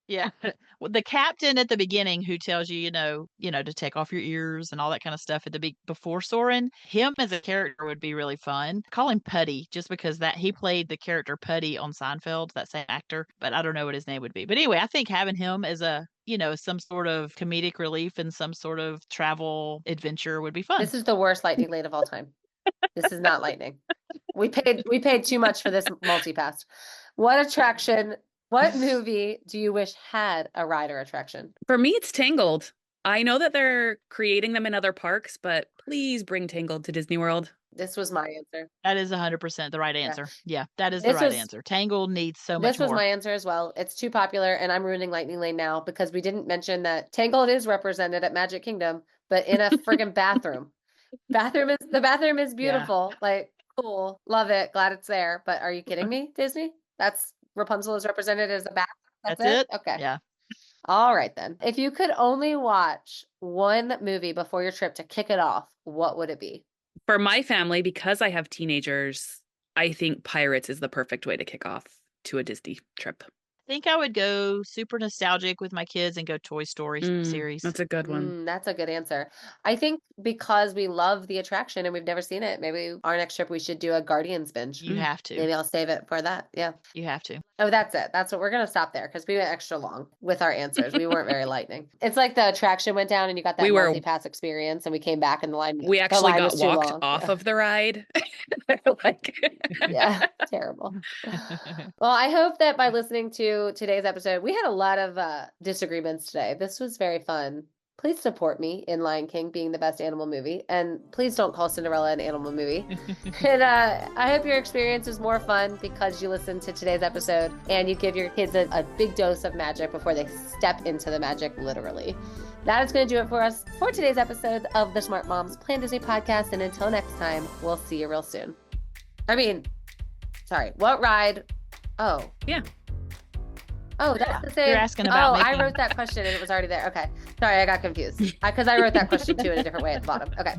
Yeah. Well, the captain at the beginning who tells you, to take off your ears and all that kind of stuff at the before Soren, him as a character would be really fun. Call him Putty just because that he played the character Putty on Seinfeld, that same actor, but I don't know what his name would be. But anyway, I think having him as some sort of comedic relief and some sort of travel adventure would be fun. This is the worst lightning lane of all time. This is not lightning. We paid too much for this multipass. What movie do you wish had a ride or attraction? For me, it's Tangled. I know that they're creating them in other parks, but please bring Tangled to Disney World. This was my answer. That is 100% the right answer. Yeah, that is the This right was- answer. Tangled needs so much This was more. my answer as well. It's too popular, and I'm ruining Lightning Lane now because we didn't mention that Tangled is represented at Magic Kingdom, but in a friggin' bathroom. The bathroom is beautiful. Like, cool. Love it. Glad it's there. But are you kidding me, Disney? That's Rapunzel is represented as a bathroom. That's it? Okay. Yeah. All right then. If you could only watch one movie before your trip to kick it off, what would it be? For my family, because I have teenagers, I think Pirates is the perfect way to kick off to a Disney trip. I think I would go super nostalgic with my kids and go Toy Story series. That's a good one. That's a good answer. I think because we love the attraction and we've never seen it, maybe our next trip we should do a Guardians binge. You have to. Maybe I'll save it for that. Yeah. You have to. Oh, that's it. That's what we're going to stop there because we went extra long with our answers. We weren't very lightning. It's like the attraction went down and you got that multi-pass experience and we came back and the line. We actually got was too walked long. off of the ride. Yeah, terrible. Well, I hope that by listening to today's episode, we had a lot of disagreements today. This was very fun. Please support me in Lion King being the best animal movie. And please don't call Cinderella an animal movie. And I hope your experience is more fun because you listened to today's episode and you give your kids a big dose of magic before they step into the magic, literally. That is going to do it for us for today's episode of the Smart Moms Plan Disney podcast. And until next time, we'll see you real soon. What ride? Oh. Yeah. Oh, that's the same. You're asking about I wrote that question and it was already there. Okay. Sorry, I got confused. Because I wrote that question too in a different way at the bottom. Okay.